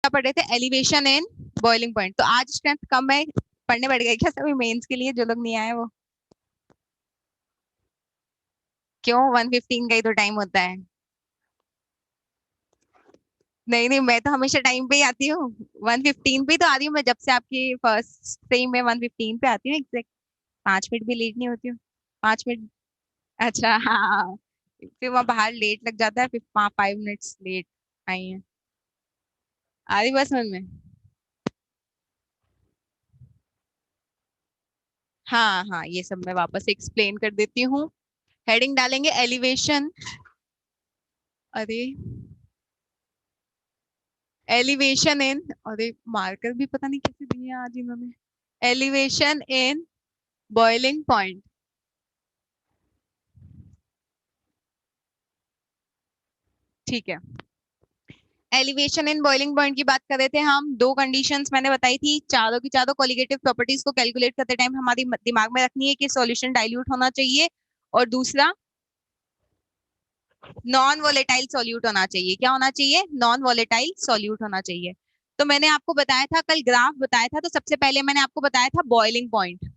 क्या पढ़ रहे थे, एलिवेशन इन बॉइलिंग पॉइंट। तो आज स्ट्रेंथ कम है, पढ़ने बैठ गए क्या सभी मेंस के लिए, जो लोग नहीं आए वो? क्यों, 1:15 का ही तो टाइम होता है। नहीं नहीं, मैं तो हमेशा टाइम पे ही आती हूँ, 1:15 पे ही तो आ रही हूँ मैं, जब से आपकी फर्स्ट से ही मैं 1:15 पे आती हूँ एग्जैक्ट। 5 मिनट भी लेट नहीं होती हूँ, 5 मिनट। अच्छा हाँ, फिर वहाँ बाहर लेट लग जाता है, फिर 5 मिनट्स लेट आई है। आ रही बस समझ में। हाँ हाँ, ये सब मैं वापस एक्सप्लेन कर देती हूँ। हेडिंग डालेंगे एलिवेशन, अरे एलिवेशन इन, अरे मार्कर भी पता नहीं कैसे दिए हैं आज इन्होंने। एलिवेशन इन बॉइलिंग पॉइंट, ठीक है। एलिवेशन इन बॉइलिंग पॉइंट की बात कर रहे थे हम, दो कंडीशंस मैंने बताई थी, चारों की चारों कोलिगेटिव प्रॉपर्टीज को कैलकुलेट करते टाइम हमारी दिमाग में रखनी है कि सॉल्यूशन डाइल्यूट होना चाहिए, और दूसरा नॉन वोलेटाइल सॉल्यूट होना चाहिए। क्या होना चाहिए, नॉन वोलेटाइल सॉल्यूट होना चाहिए। तो मैंने आपको बताया था कल, ग्राफ बताया था, तो सबसे पहले मैंने आपको बताया था बॉइलिंग पॉइंट।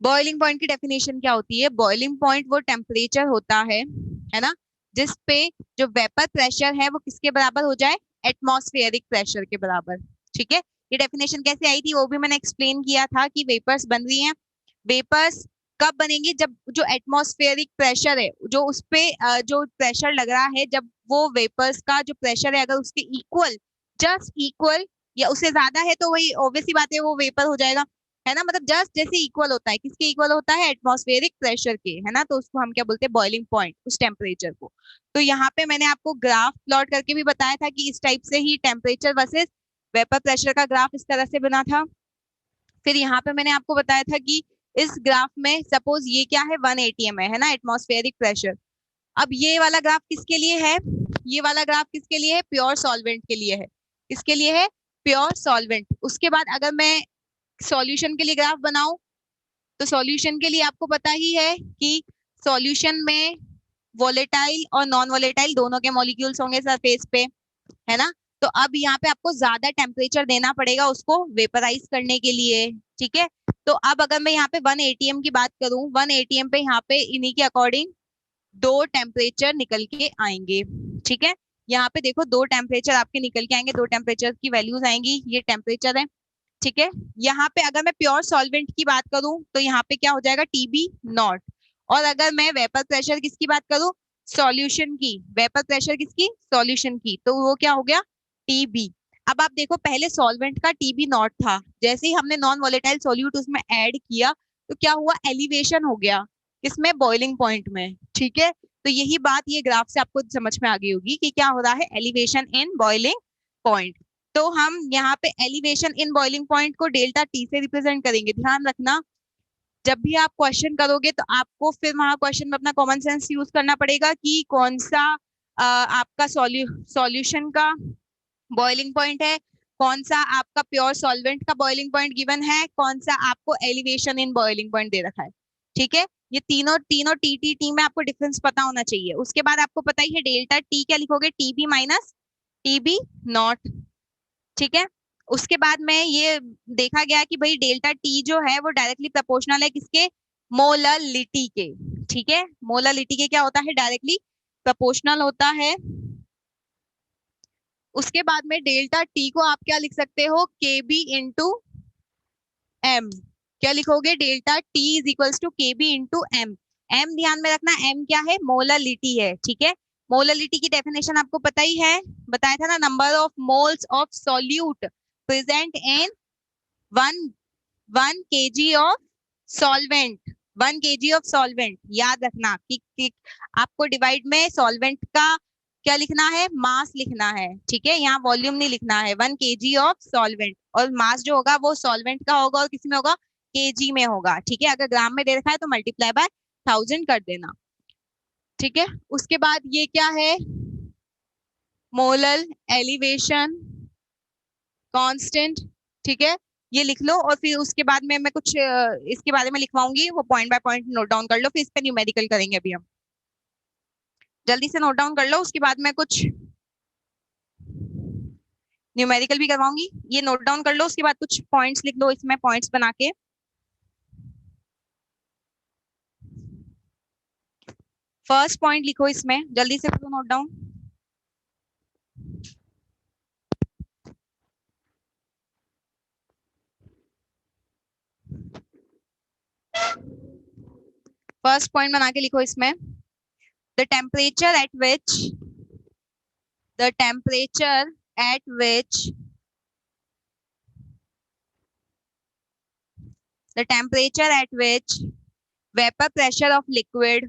बॉइलिंग पॉइंट की डेफिनेशन क्या होती है, बॉइलिंग पॉइंट वो टेम्परेचर होता है ना, जिस पे जो वेपर प्रेशर है वो किसके बराबर हो जाए, एटमॉस्फेरिक प्रेशर के बराबर। ठीक है, ये डेफिनेशन कैसे आई थी वो भी मैंने एक्सप्लेन किया था कि वेपर्स बन रही हैं। वेपर्स कब बनेंगी, जब जो एटमॉस्फेरिक प्रेशर है, जो उस पे जो प्रेशर लग रहा है, जब वो वेपर्स का जो प्रेशर है अगर उसके इक्वल, जस्ट इक्वल या उससे ज्यादा है, तो वही ऑब्वियस सी बात है वो वेपर हो जाएगा, है ना। मतलब जस्ट जैसे इक्वल होता है, किसके इक्वल होता है, एटमॉस्फेरिक प्रेशर के, है ना। तो उसको हम क्या बोलते हैं, बॉइलिंग पॉइंट, उस टेम्परेचर को। तो यहाँ पे मैंने आपको ग्राफ प्लॉट करके भी बताया था कि इस टाइप से ही टेम्परेचर वर्सेस वेपर प्रेशर का ग्राफ इस तरह से बना था। फिर यहाँ पे मैंने आपको बताया था कि इस ग्राफ में सपोज ये क्या है, 1 atm है ना, एटमॉस्फेरिक प्रेशर। अब ये वाला ग्राफ किसके लिए है, ये वाला ग्राफ किसके लिए है, प्योर सॉल्वेंट के लिए है। किसके लिए है, प्योर सॉल्वेंट। उसके बाद अगर मैं सॉल्यूशन के लिए ग्राफ बनाऊं, तो सॉल्यूशन के लिए आपको पता ही है कि सॉल्यूशन में वोलेटाइल और नॉन वोलेटाइल दोनों के मॉलिक्यूल्स होंगे सरफेस पे, है ना। तो अब यहाँ पे आपको ज्यादा टेम्परेचर देना पड़ेगा उसको वेपराइज करने के लिए, ठीक है। तो अब अगर मैं यहाँ पे 1 atm की बात करूं, 1 atm पे यहाँ पे इन्हीं के अकॉर्डिंग दो टेम्परेचर निकल के आएंगे, ठीक है। यहाँ पे देखो दो टेम्परेचर आपके निकल के आएंगे, दो टेम्परेचर की वैल्यूज आएंगी, ये टेम्परेचर है, ठीक है। यहाँ पे अगर मैं प्योर सॉल्वेंट की बात करूं तो यहाँ पे क्या हो जाएगा, टीबी नॉट। और अगर मैं वेपर प्रेशर किसकी बात करूं, सॉल्यूशन की, वेपर प्रेशर किसकी, सॉल्यूशन की, तो वो क्या हो गया, टीबी। अब आप देखो पहले सॉल्वेंट का टीबी नॉट था, जैसे ही हमने नॉन वोलेटाइल सॉल्यूट उसमें ऐड किया तो क्या हुआ, एलिवेशन हो गया, इसमें बॉइलिंग पॉइंट में, ठीक है। तो यही बात ये ग्राफ से आपको समझ में आ गई होगी कि क्या हो रहा है, एलिवेशन इन बॉइलिंग पॉइंट। तो हम यहाँ पे एलिवेशन इन बॉइलिंग पॉइंट को डेल्टा टी से रिप्रेजेंट करेंगे। ध्यान रखना, जब भी आप क्वेश्चन करोगे तो आपको फिर वहां क्वेश्चन में अपना कॉमन सेंस यूज करना पड़ेगा कि कौन सा आपका सॉल्यूशन का बॉइलिंग पॉइंट है, कौन सा आपका प्योर सॉल्वेंट का बॉइलिंग पॉइंट गिवन है, कौन सा आपको एलिवेशन इन बॉइलिंग पॉइंट दे रखा है, ठीक है। ये तीनों तीनों टी टी टी में आपको डिफरेंस पता होना चाहिए। उसके बाद आपको पता ही है डेल्टा टी क्या लिखोगे, टीबी माइनस टीबी नॉट, ठीक है। उसके बाद में ये देखा गया कि भाई डेल्टा टी जो है वो डायरेक्टली प्रोपोर्शनल है किसके, मोललिटी के, ठीक है। मोललिटी के क्या होता है, डायरेक्टली प्रोपोर्शनल होता है। उसके बाद में डेल्टा टी को आप क्या लिख सकते हो, के बी इंटू एम। क्या लिखोगे, delta T is equals to K B into M. M ध्यान में रखना, एम क्या है, मोललिटी है, ठीक है। मोललिटी की डेफिनेशन आपको पता ही है, बताया था ना, number of moles of solute present in one 1 kg of solvent, 1 kg of solvent. याद रखना कि आपको डिवाइड में सॉल्वेंट का क्या लिखना है, मास लिखना है, ठीक है। यहाँ वॉल्यूम नहीं लिखना है, 1 kg ऑफ सॉल्वेंट, और मास जो होगा वो सॉल्वेंट का होगा और किस में होगा, केजी में होगा, ठीक है। अगर ग्राम में दे रखा है तो मल्टीप्लाई बाय 1000 कर देना, ठीक है। उसके बाद ये क्या है, मोलल एलिवेशन कांस्टेंट, ठीक है। ये लिख लो, और फिर उसके बाद में मैं कुछ इसके बारे में लिखवाऊंगी, वो point by point note down कर लो, फिर इस पे न्यूमेरिकल करेंगे अभी हम। जल्दी से नोट डाउन कर लो, उसके बाद में कुछ न्यूमेरिकल भी करवाऊंगी, ये नोट डाउन कर लो, उसके बाद कुछ पॉइंट्स लिख लो इसमें, पॉइंट्स बना के। फर्स्ट पॉइंट लिखो इसमें, जल्दी से करो नोट डाउन। फर्स्ट पॉइंट बना के लिखो इसमें, the temperature at which the temperature at which the temperature at which vapor pressure of liquid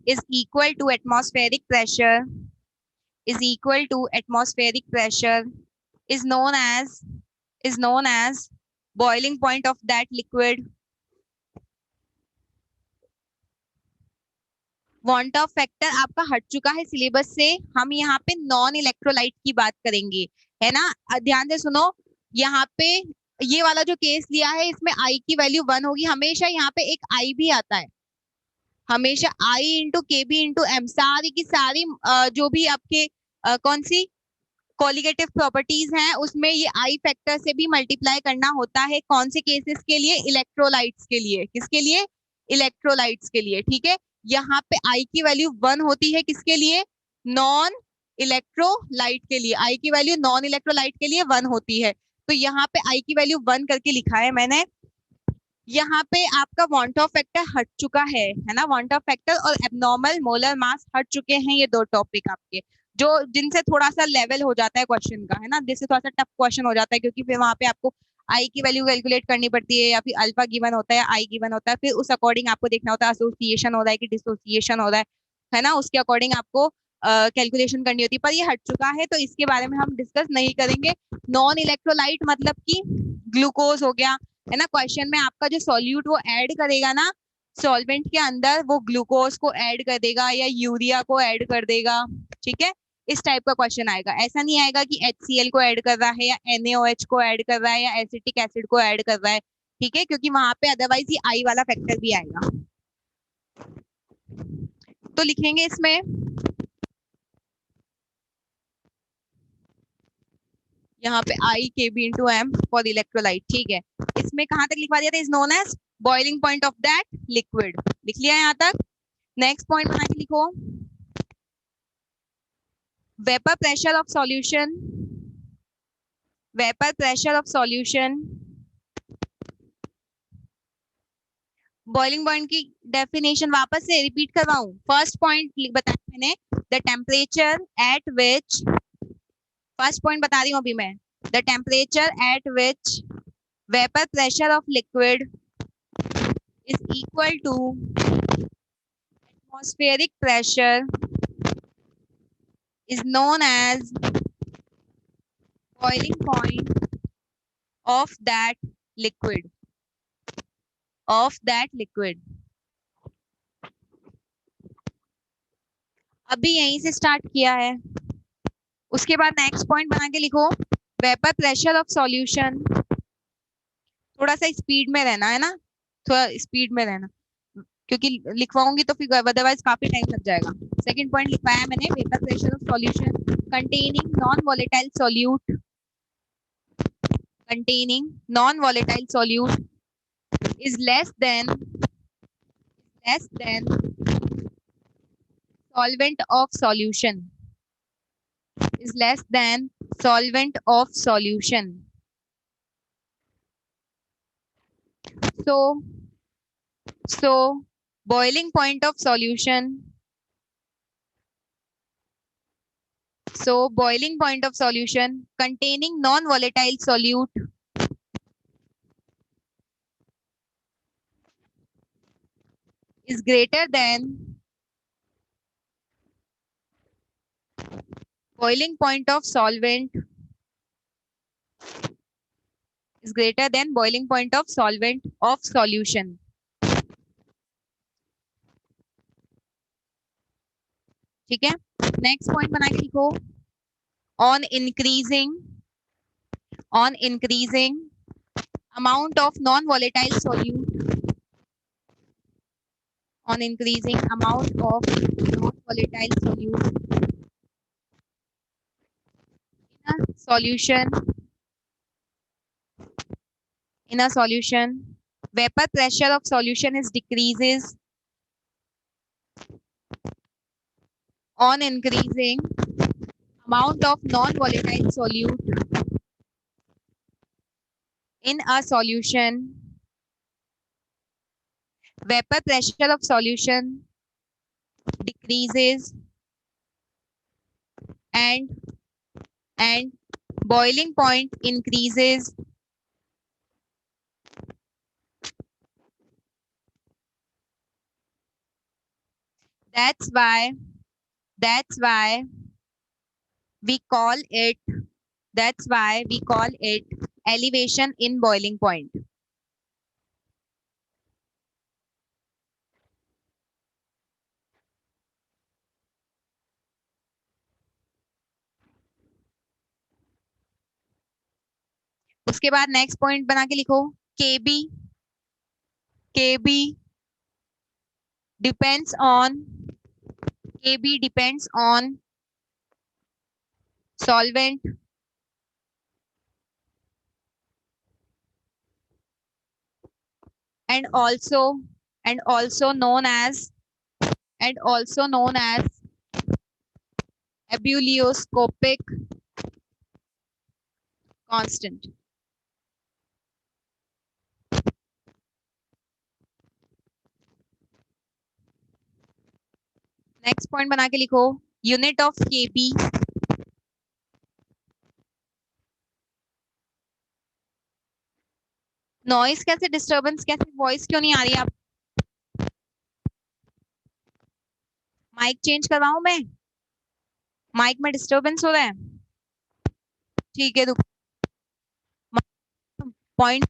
is equal to atmospheric pressure is known as boiling point of that liquid. Want of factor आपका हट चुका है syllabus से, हम यहाँ पे non electrolyte की बात करेंगे, है ना। ध्यान से सुनो, यहाँ पे ये वाला जो केस लिया है इसमें आई की वैल्यू 1 होगी, हमेशा यहाँ पे एक आई भी आता है, हमेशा आई इंटू के बी इंटू एम, सारी की सारी जो भी आपके कौन सी कोलिगेटिव प्रॉपर्टीज हैं उसमें ये आई फैक्टर से भी मल्टीप्लाई करना होता है। कौन से केसेस के लिए? इलेक्ट्रोलाइट्स के लिए। किसके लिए? इलेक्ट्रोलाइट्स के लिए, ठीक है। यहाँ पे आई की वैल्यू 1 होती है, किसके लिए? नॉन इलेक्ट्रोलाइट के लिए। आई की वैल्यू नॉन इलेक्ट्रोलाइट के लिए 1 होती है, तो यहाँ पे आई की वैल्यू 1 करके लिखा है मैंने। यहाँ पे आपका वांट ऑफ फैक्टर हट चुका है ना, वांट ऑफ फैक्टर और एब्नॉर्मल मोलर मास हट चुके हैं, ये दो टॉपिक आपके जो जिनसे थोड़ा सा लेवल हो जाता है क्वेश्चन का, है ना, जिससे थोड़ा सा टफ क्वेश्चन हो जाता है, क्योंकि फिर वहां पे आपको आई की वैल्यू कैलकुलेट करनी पड़ती है, या फिर अल्फा गिवन होता है, आई गिवन होता है, फिर उस अकॉर्डिंग आपको देखना होता है एसोसिएशन हो रहा है कि डिसोसिएशन हो रहा है ना, उसके अकॉर्डिंग आपको कैलकुलेशन करनी होती है। पर ये हट चुका है तो इसके बारे में हम डिस्कस नहीं करेंगे। नॉन इलेक्ट्रोलाइट मतलब कि ग्लूकोज हो गया, है ना। क्वेश्चन में आपका जो सॉल्यूट वो ऐड करेगा ना सॉल्वेंट के अंदर, वो ग्लूकोज को ऐड कर देगा या यूरिया को ऐड कर देगा, ठीक है। इस टाइप का क्वेश्चन आएगा, ऐसा नहीं आएगा कि HCl को ऐड कर रहा है या NaOH को ऐड कर रहा है या एसिटिक एसिड को ऐड कर रहा है, ठीक है, क्योंकि वहां पे अदरवाइज ये आई वाला फैक्टर भी आएगा। तो लिखेंगे इसमें, यहाँ पे i K B into M for electrolyte, ठीक है। इसमें कहां तक लिखवा दिया था? Is known as boiling point of that liquid, लिख लिया यहाँ तक। नेक्स्ट पॉइंट बना के लिखो, vapour pressure of solution, vapour pressure of solution, boiling point की डेफिनेशन वापस से रिपीट करवाऊं? फर्स्ट पॉइंट बताया मैंने, the temperature at which, first point बता रही हूं अभी मैं, the temperature at which vapour pressure of liquid is equal to atmospheric pressure is known as boiling point of that liquid, of that liquid। अभी यहीं से स्टार्ट किया है, उसके बाद नेक्स्ट पॉइंट बना के लिखो, वेपर प्रेशर ऑफ सॉल्यूशन, थोड़ा सा स्पीड में रहना है ना, थोड़ा स्पीड में रहना, क्योंकि लिखवाऊंगी तो फिर अदरवाइज काफी टाइम लग जाएगा। सेकंड पॉइंट लिखवाया मैंने, vapour pressure of solution containing non volatile solute, containing non-volatile solute is less than solvent of solution, is less than solvent of solution। So boiling point of solution, so boiling point of solution containing non-volatile solute is greater than boiling point of solvent, is greater than boiling point of solvent of solution, ठीक है। Next point बना के लिखो, on increasing amount of non volatile solute, on increasing amount of non-volatile solute in a solution. In a solution, vapor pressure of solution is decreases on increasing amount of non-volatile solute in a solution. Vapor pressure of solution decreases and and boiling point increases. That's why that's why we call it that's why we call it elevation in boiling point. उसके बाद next point बना के लिखो केबी केबी depends on kb depends on solvent and also and also known as and also known as ebullioscopic constant. Next point बना के लिखो unit of KB noise कैसे disturbance कैसे वॉइस क्यों नहीं आ रही आप माइक चेंज करवाऊं मैं माइक में डिस्टरबेंस हो रहा है ठीक है पॉइंट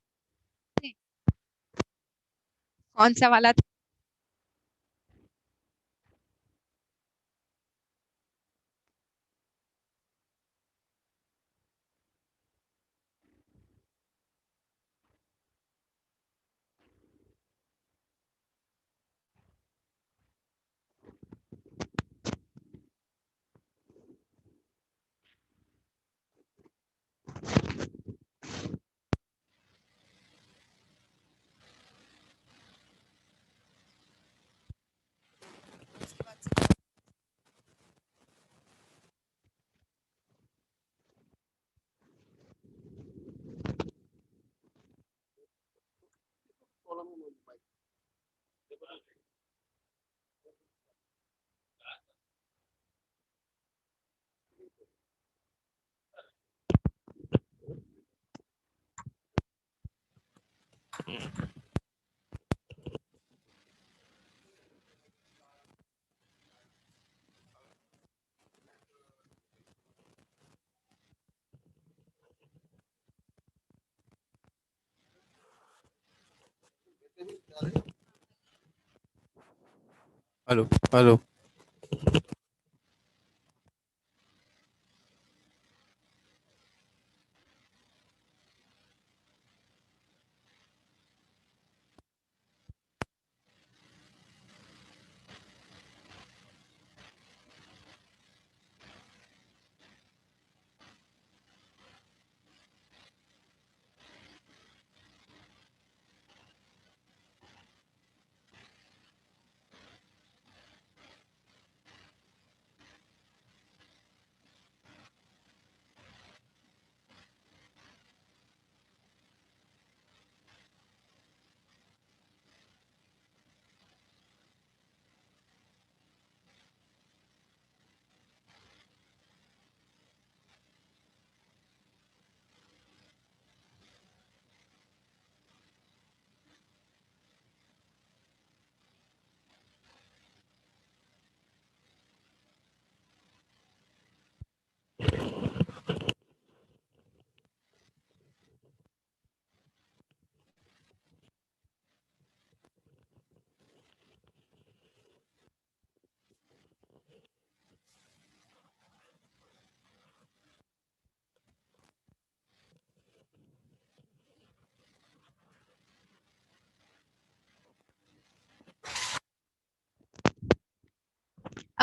कौन सा वाला था हेलो हेलो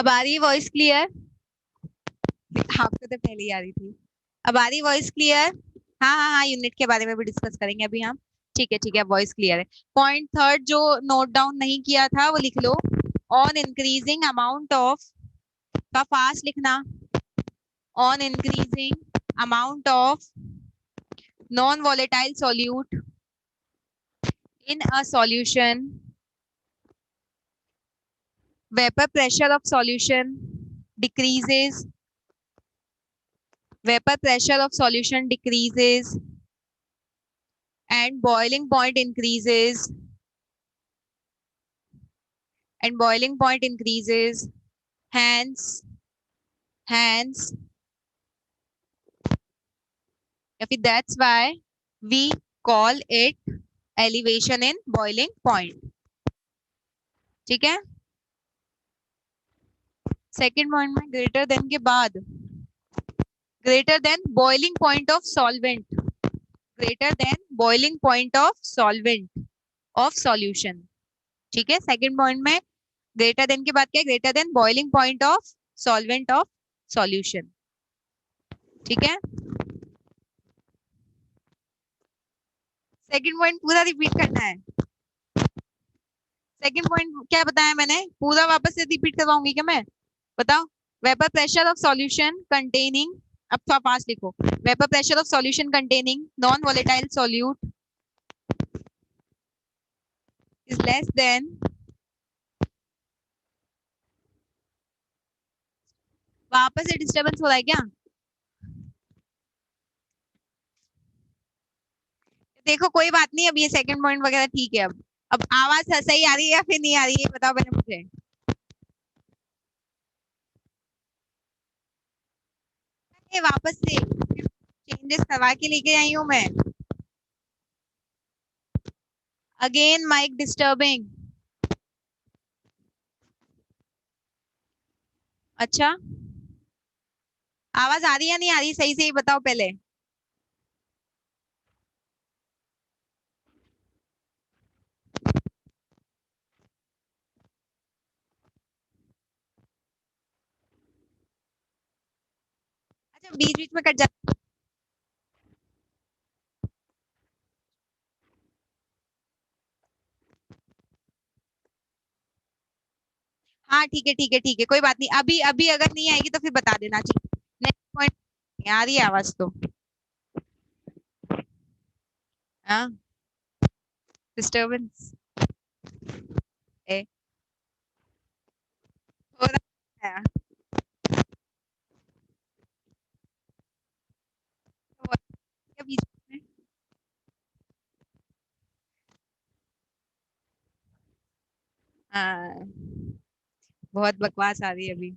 अब आ रही है वॉइस क्लियर? आपको तो पहले ही आ रही थी। अब आ रही वॉइस क्लियर? हाँ हाँ हाँ, यूनिट के बारे में भी डिस्कस करेंगे अभी हम। ठीक है, वॉइस क्लियर है। पॉइंट थर्ड जो नोट डाउन नहीं किया था वो लिख लो। ऑन इंक्रीजिंग अमाउंट ऑफ का फास्ट लिखना। On increasing amount of non volatile solute in a solution, vapor pressure of solution decreases, vapor pressure of solution decreases and boiling point increases, and boiling point increases, hence if that's why we call it elevation in boiling point. ठीक है? Second point में greater than के बाद greater than boiling point of solvent, greater than boiling point of solvent of solution. ठीक है? Second point में greater than के बाद क्या है? Greater than boiling point of solvent of solution. ठीक है? सेकेंड पॉइंट पूरा रिपीट करना है। सेकेंड पॉइंट क्या बताया मैंने? पूरा वापस से रिपीट करवाऊंगी क्या मैं? बताओ। Vapour pressure of solution containing, अब थोड़ा फास्ट लिखो। Vapour pressure of solution containing non volatile solute is less than, वापस से डिस्टर्बेंस हो रहा है क्या? देखो कोई बात नहीं, अब ये सेकंड पॉइंट वगैरह ठीक है। अब आवाज सही आ रही है या फिर नहीं आ रही है, बताओ पहले मुझे। वापस से चेंजेस करवा के लेके आई हूँ मैं। Again mic disturbing. अच्छा, आवाज आ रही है नहीं आ रही? सही से ही बताओ पहले। अच्छा, बीच बीच में कट जाता। हाँ ठीक है, कोई बात नहीं। अभी अभी अगर नहीं आएगी तो फिर बता देना। चाहिए नेक्स्ट पॉइंट आ रही है आवाज तो। हाँ, डिस्टर्बेंस हो रहा है। तो बीच में हाँ, बहुत बकवास आ रही है अभी।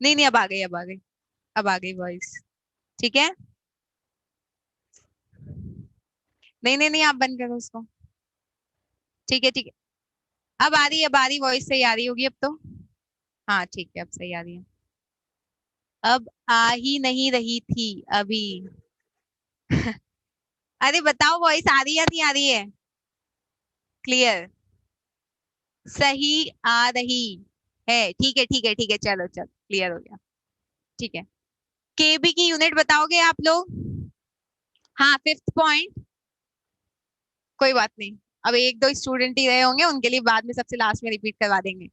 नहीं नहीं, अब आ गई, अब आ गई, अब आ गई वॉइस। ठीक है? नहीं नहीं नहीं, आप बंद करो उसको। ठीक है, अब आ रही है, अब आ रही वॉइस सही आ रही होगी अब तो। हाँ ठीक है, अब सही आ रही है। अब आ ही नहीं रही थी अभी। अरे बताओ, वॉइस आ रही है या नहीं आ रही है? क्लियर? सही आ रही है? ठीक है, चलो चलो, क्लियर हो गया। ठीक है, केबी की यूनिट बताओगे आप लोग? हाँ, फिफ्थ पॉइंट। कोई बात नहीं, अब एक दो स्टूडेंट ही रहे होंगे, उनके लिए बाद में सबसे लास्ट में रिपीट करवा देंगे।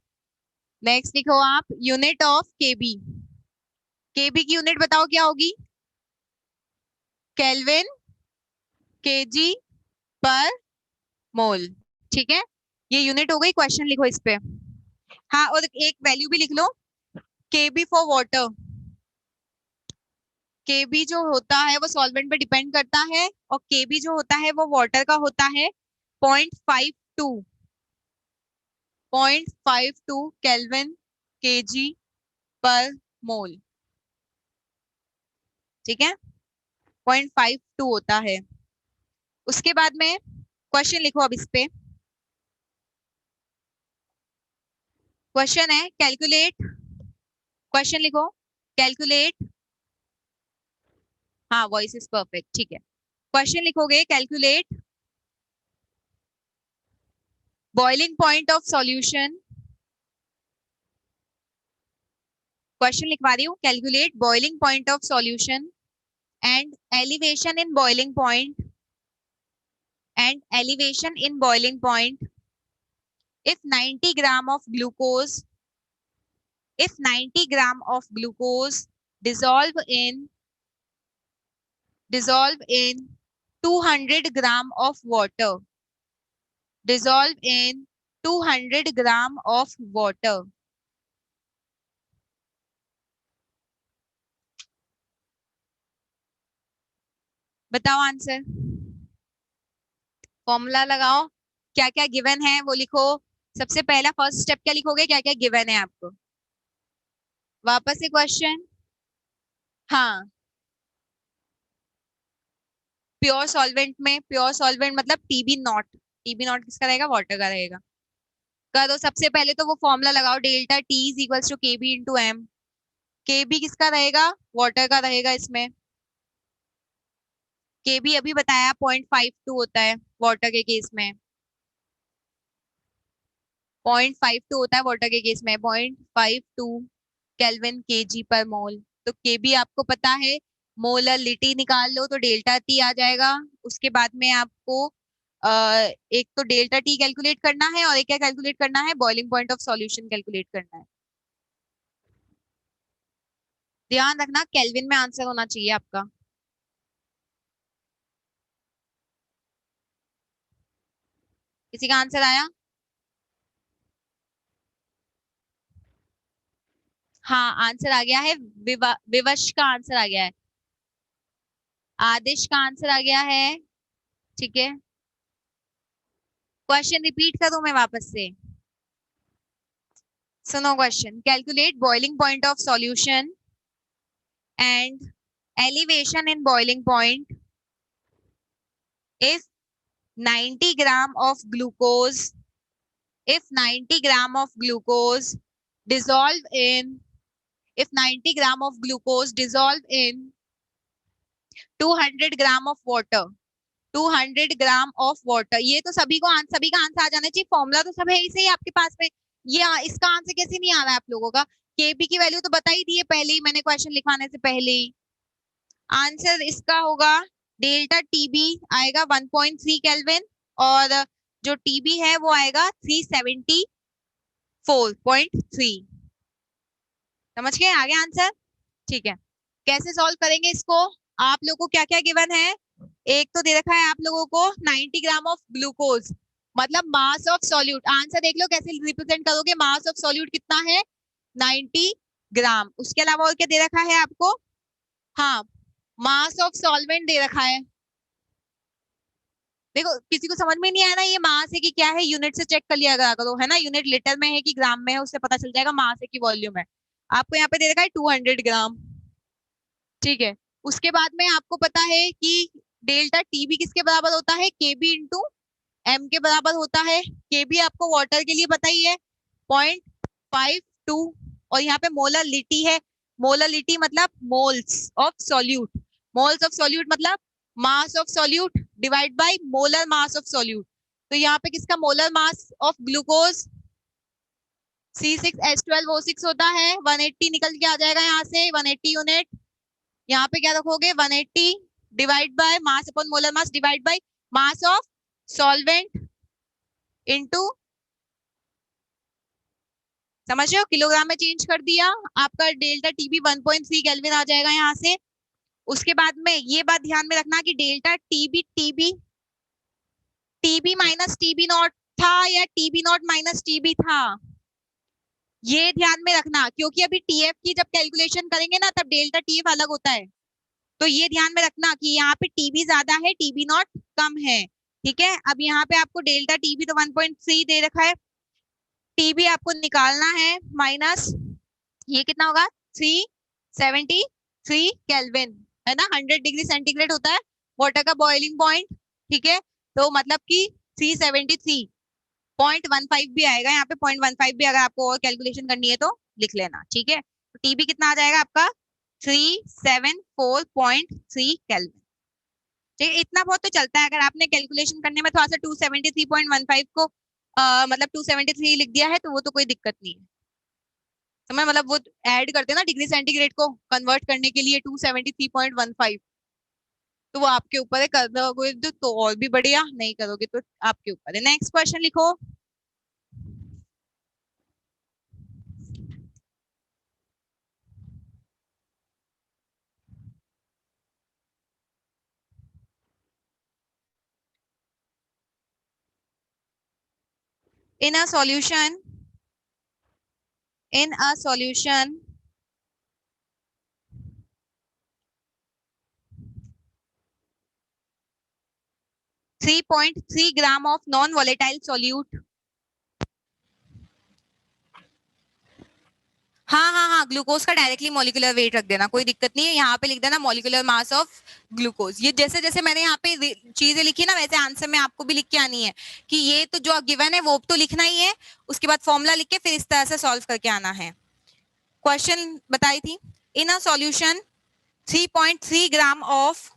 नेक्स्ट लिखो आप, यूनिट ऑफ केबी। केबी की यूनिट बताओ क्या होगी? केल्विन केजी पर मोल। ठीक है, ये यूनिट हो गई। क्वेश्चन लिखो इस पे। हाँ, और एक वैल्यू भी लिख लो, केबी फॉर वाटर। केबी जो होता है वो सॉल्वेंट पे डिपेंड करता है, और केबी जो होता है वो वाटर का होता है 0.52, 0.52 केल्विन केजी पर मोल। ठीक है, 0.52 होता है। उसके बाद में क्वेश्चन लिखो अब इस पे। क्वेश्चन है कैलकुलेट, क्वेश्चन लिखो कैलकुलेट। हाँ, वॉइस इज परफेक्ट, ठीक है। क्वेश्चन लिखोगे calculate boiling point of solution question लिखवा रही हूँ, calculate boiling point of solution and elevation in boiling point if 90 gram of glucose dissolve in 200 gram of water, dissolve in 200 gram of water, बताओ answer, formula लगाओ, क्या क्या given है वो लिखो। सबसे पहला फर्स्ट स्टेप क्या लिखोगे, क्या क्या गिवन है आपको। वापस से क्वेश्चन, हाँ प्योर सॉल्वेंट में, प्योर सॉल्वेंट मतलब टीबी नॉट किसका रहेगा, वाटर का रहेगा। करो सबसे पहले तो वो फॉर्मूला लगाओ, delta T is equals to K B into M. K B किसका रहेगा, वाटर का रहेगा इसमें। के बी अभी बताया 0.52 होता है वाटर के केस में, 0.52 होता है वाटर के केस में, 0.52 केल्विन केजी पर मोल। तो के बी आपको पता है, मोलरिटी निकाल लो तो डेल्टा टी आ जाएगा। उसके बाद में आपको एक तो डेल्टा टी कैलकुलेट करना है और एक क्या कैलकुलेट करना है, boiling point of solution calculate करना है। ध्यान रखना केल्विन में आंसर होना चाहिए आपका। किसी का आंसर आया, हाँ आंसर आ गया है, विवश का आंसर आ गया है, आदिश का आंसर आ गया है, ठीक है। क्वेश्चन रिपीट करूं मैं वापस से, सुनो question, calculate boiling point of solution and elevation in boiling point if 90 gram of glucose if 90 gram of glucose dissolve in if 90 gram of glucose dissolve in 200 gram of water, 200 gram of water. ये तो सभी का answer आ जाना चाहिए, formula तो सब है ही सही आपके पास में। ये इसका आंसर कैसे नहीं आ रहा है आप लोगों का। केबी की वैल्यू तो बता ही दी है पहले ही, मैंने क्वेश्चन लिखवाने से पहले ही। आंसर इसका होगा डेल्टा टीबी आएगा 1.3 केल्विन और जो टीबी है वो आएगा 374.3। समझ गए, आगे आंसर, ठीक है। कैसे सॉल्व करेंगे इसको, आप लोगों को क्या क्या गिवन है, एक तो दे रखा है आप लोगों को 90 ग्राम ऑफ ग्लूकोज मतलब मास ऑफ सॉल्यूट। आंसर देख लो कैसे रिप्रेजेंट करोगे, मास ऑफ सॉल्यूट कितना है 90 ग्राम। उसके अलावा और क्या दे रखा है आपको, हाँ मास ऑफ सॉल्वेंट दे रखा है। देखो किसी को समझ में नहीं आया ना ये मास है कि क्या है, यूनिट से चेक कर लिया करो, है ना, यूनिट लीटर में है कि ग्राम में है, उससे पता चल जाएगा मास है कि वॉल्यूम है। आपको यहाँ पे दे रखा है 200 ग्राम, ठीक है। उसके बाद में आपको पता है कि डेल्टा टीबी किसके बराबर होता है, केबी इंटू एम के बराबर होता है। केबी आपको वाटर के लिए पता ही है 0.52 और यहाँ पे मोलरिटी है, मोलरिटी मतलब moles of solute, moles of solute मतलब mass of solute divide by molar mass of solute. तो यहाँ पे किसका molar mass of glucose C6H12O6 होता है, 180 निकल के आ जाएगा यहाँ से, 180 यूनिट। यहाँ पे क्या रखोगे 180 divide by mass upon molar mass divide by mass of solvent into, समझ रहे हो, किलोग्राम में चेंज कर दिया, आपका डेल्टा टीबी 1.3 केल्विन आ जाएगा यहाँ से। उसके बाद में ये बात ध्यान में रखना कि delta TB TB TB minus TB naught था या टीबी नॉट माइनस टीबी था, ये ध्यान में रखना, क्योंकि अभी टीएफ की जब कैलकुलेशन करेंगे ना तब डेल्टा टीएफ अलग होता है। तो ये ध्यान में रखना कि यहाँ पे टीबी ज्यादा है, टीबी नॉट कम है, ठीक है। अब यहाँ पे आपको डेल्टा टीबी तो 1.3 दे रखा है, टीबी आपको निकालना है माइनस, ये कितना होगा 373 केल्विन, है ना, 100 डिग्री सेंटीग्रेड होता है वाटर का बॉइलिंग पॉइंट, ठीक है। तो मतलब कि 373.15 भी आएगा यहाँ पे, 0.15 भी अगर आपको और कैलकुलेशन करनी है तो लिख लेना, ठीक है। तो टीबी कितना आ जाएगा आपका 374.3 केल्विन, ठीक है। इतना बहुत तो चलता है, अगर आपने कैलकुलेशन करने में थोड़ा सा 273.15 को मतलब 273 लिख दिया है तो वो तो कोई दिक्कत नहीं है, तो मैं मतलब वो ऐड करते हैं ना डिग्री सेंटीग्रेड को कन्वर्ट करने के लिए 273.15, तो वो आपके ऊपर है, करोगे तो और भी बढ़िया, नहीं करोगे तो आपके ऊपर है। नेक्स्ट क्वेश्चन लिखो। in a solution in a solution 3.3 gram of non volatile solute. हाँ हाँ हाँ, ग्लूकोज का डायरेक्टली मॉलिक्यूलर वेट रख देना, कोई दिक्कत नहीं है। यहाँ पे लिख देना मॉलिक्यूलर मास ऑफ ग्लूकोज। ये जैसे जैसे मैंने यहाँ पे चीजें लिखी ना, वैसे आंसर में आपको भी लिख के आनी है कि ये तो जो गिवन है वो तो लिखना ही है, उसके बाद फॉर्मूला लिख के फिर इस तरह से सॉल्व करके आना है। क्वेश्चन बताई थी, in a solution 3.3 gram of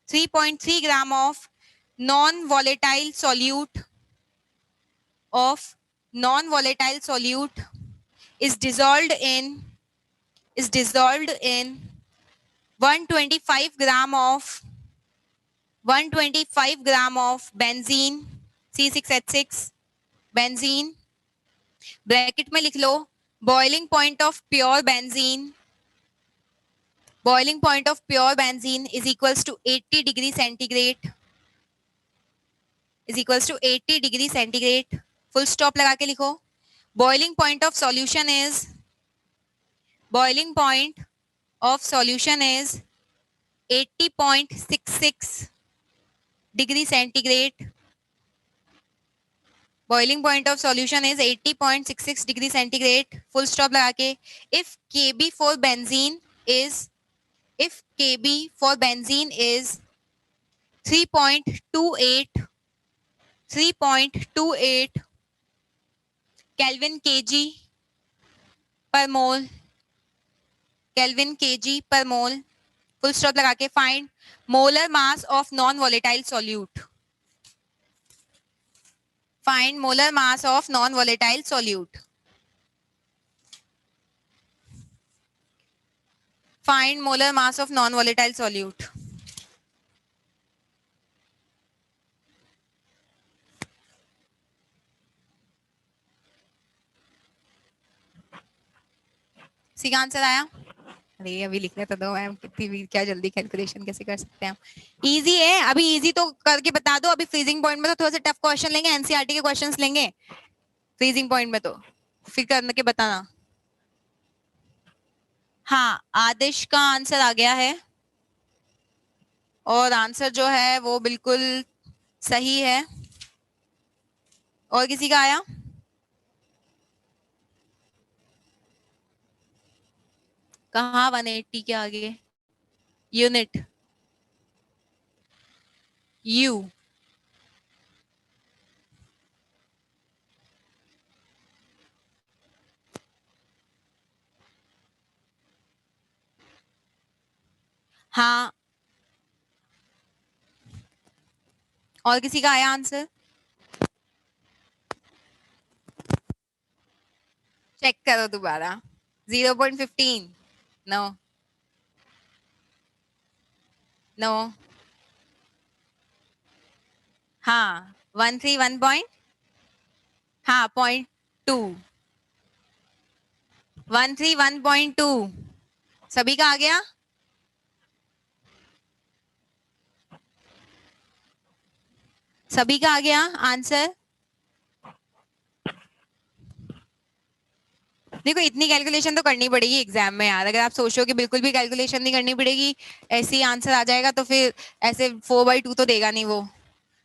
3.3 gram of non volatile solute of non-volatile solute is dissolved in 125 gram of 125 gram of benzene C6H6 benzene, bracket में लिख लो boiling point of pure benzene, boiling point of pure benzene is equals to 80 degree centigrade, is equals to 80 degree centigrade, full stop लगा के लिखो। boiling point of solution is boiling point of solution is 80.66 degree centigrade, boiling point of solution is 80.66 degree centigrade, full stop लगा के। if kb for benzene is 3.28 Kelvin kg per mole, Kelvin kg per mole, full stop लगा के। find molar mass of non volatile solute, find molar mass of non volatile solute, find molar mass of non volatile solute। सी का answer आया? अरे अभी लिखने तो दो ma'am, कितनी भी क्या जल्दी कैलकुलेशन कैसे कर सकते हैं हम। इजी है, अभी इजी तो करके बता दो। अभी फ्रीजिंग पॉइंट में तो थोड़ा सा टफ क्वेश्चन लेंगे, एनसीईआरटी के क्वेश्चंस लेंगे फ्रीजिंग पॉइंट में, तो फिर करके बताना। हाँ, आदिश का आंसर आ गया है और आंसर जो है वो बिल्कुल सही है। और किसी का आया? कहाँ 180 के आगे? Unit you. हाँ, और किसी का आया आंसर? चेक करो दोबारा। 0.15। No no. हाँ 131 पॉइंट, हाँ 0.2, 131.2। सभी का आ गया? सभी का आ गया आंसर? देखो इतनी कैलकुलेशन तो करनी पड़ेगी एग्जाम में यार, अगर आप सोचो कि बिल्कुल भी कैलकुलेशन नहीं करनी पड़ेगी, ऐसे ही आंसर आ जाएगा, तो फिर ऐसे 4/2 तो देगा नहीं वो।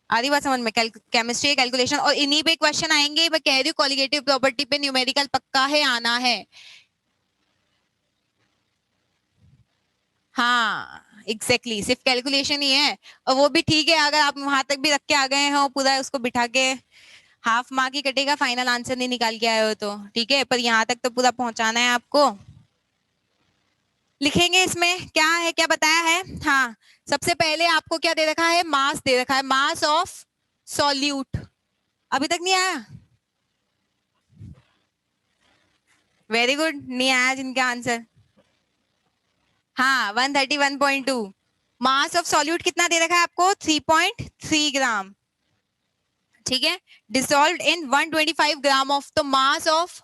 आधी बात समझ में? केमिस्ट्री कैलकुलेशन, और इन्हीं पे क्वेश्चन आएंगे। मैं कह रही हूँ कॉलिगेटिव प्रॉपर्टी पे न्यूमेरिकल पक्का है, आना है। हाँ एग्जैक्टली, सिर्फ कैलकुलेशन ही है, और वो भी ठीक है अगर आप वहां तक भी रख के आ गए हो पूरा उसको बिठा के। हाफ मार्क ही कटेगा फाइनल आंसर नहीं निकाल के आए हो तो, ठीक है, पर यहाँ तक तो पूरा पहुंचाना है आपको। लिखेंगे इसमें क्या है, क्या बताया है? हाँ, सबसे पहले आपको क्या दे रखा है? मास दे रखा है, मास ऑफ सॉल्यूट। अभी तक नहीं आया? वेरी गुड, नहीं आया जिनका आंसर। हाँ 131.2। मास ऑफ सॉल्यूट कितना दे रखा है आपको? 3.3 ग्राम। ठीक है, dissolve in 125 gram of the mass of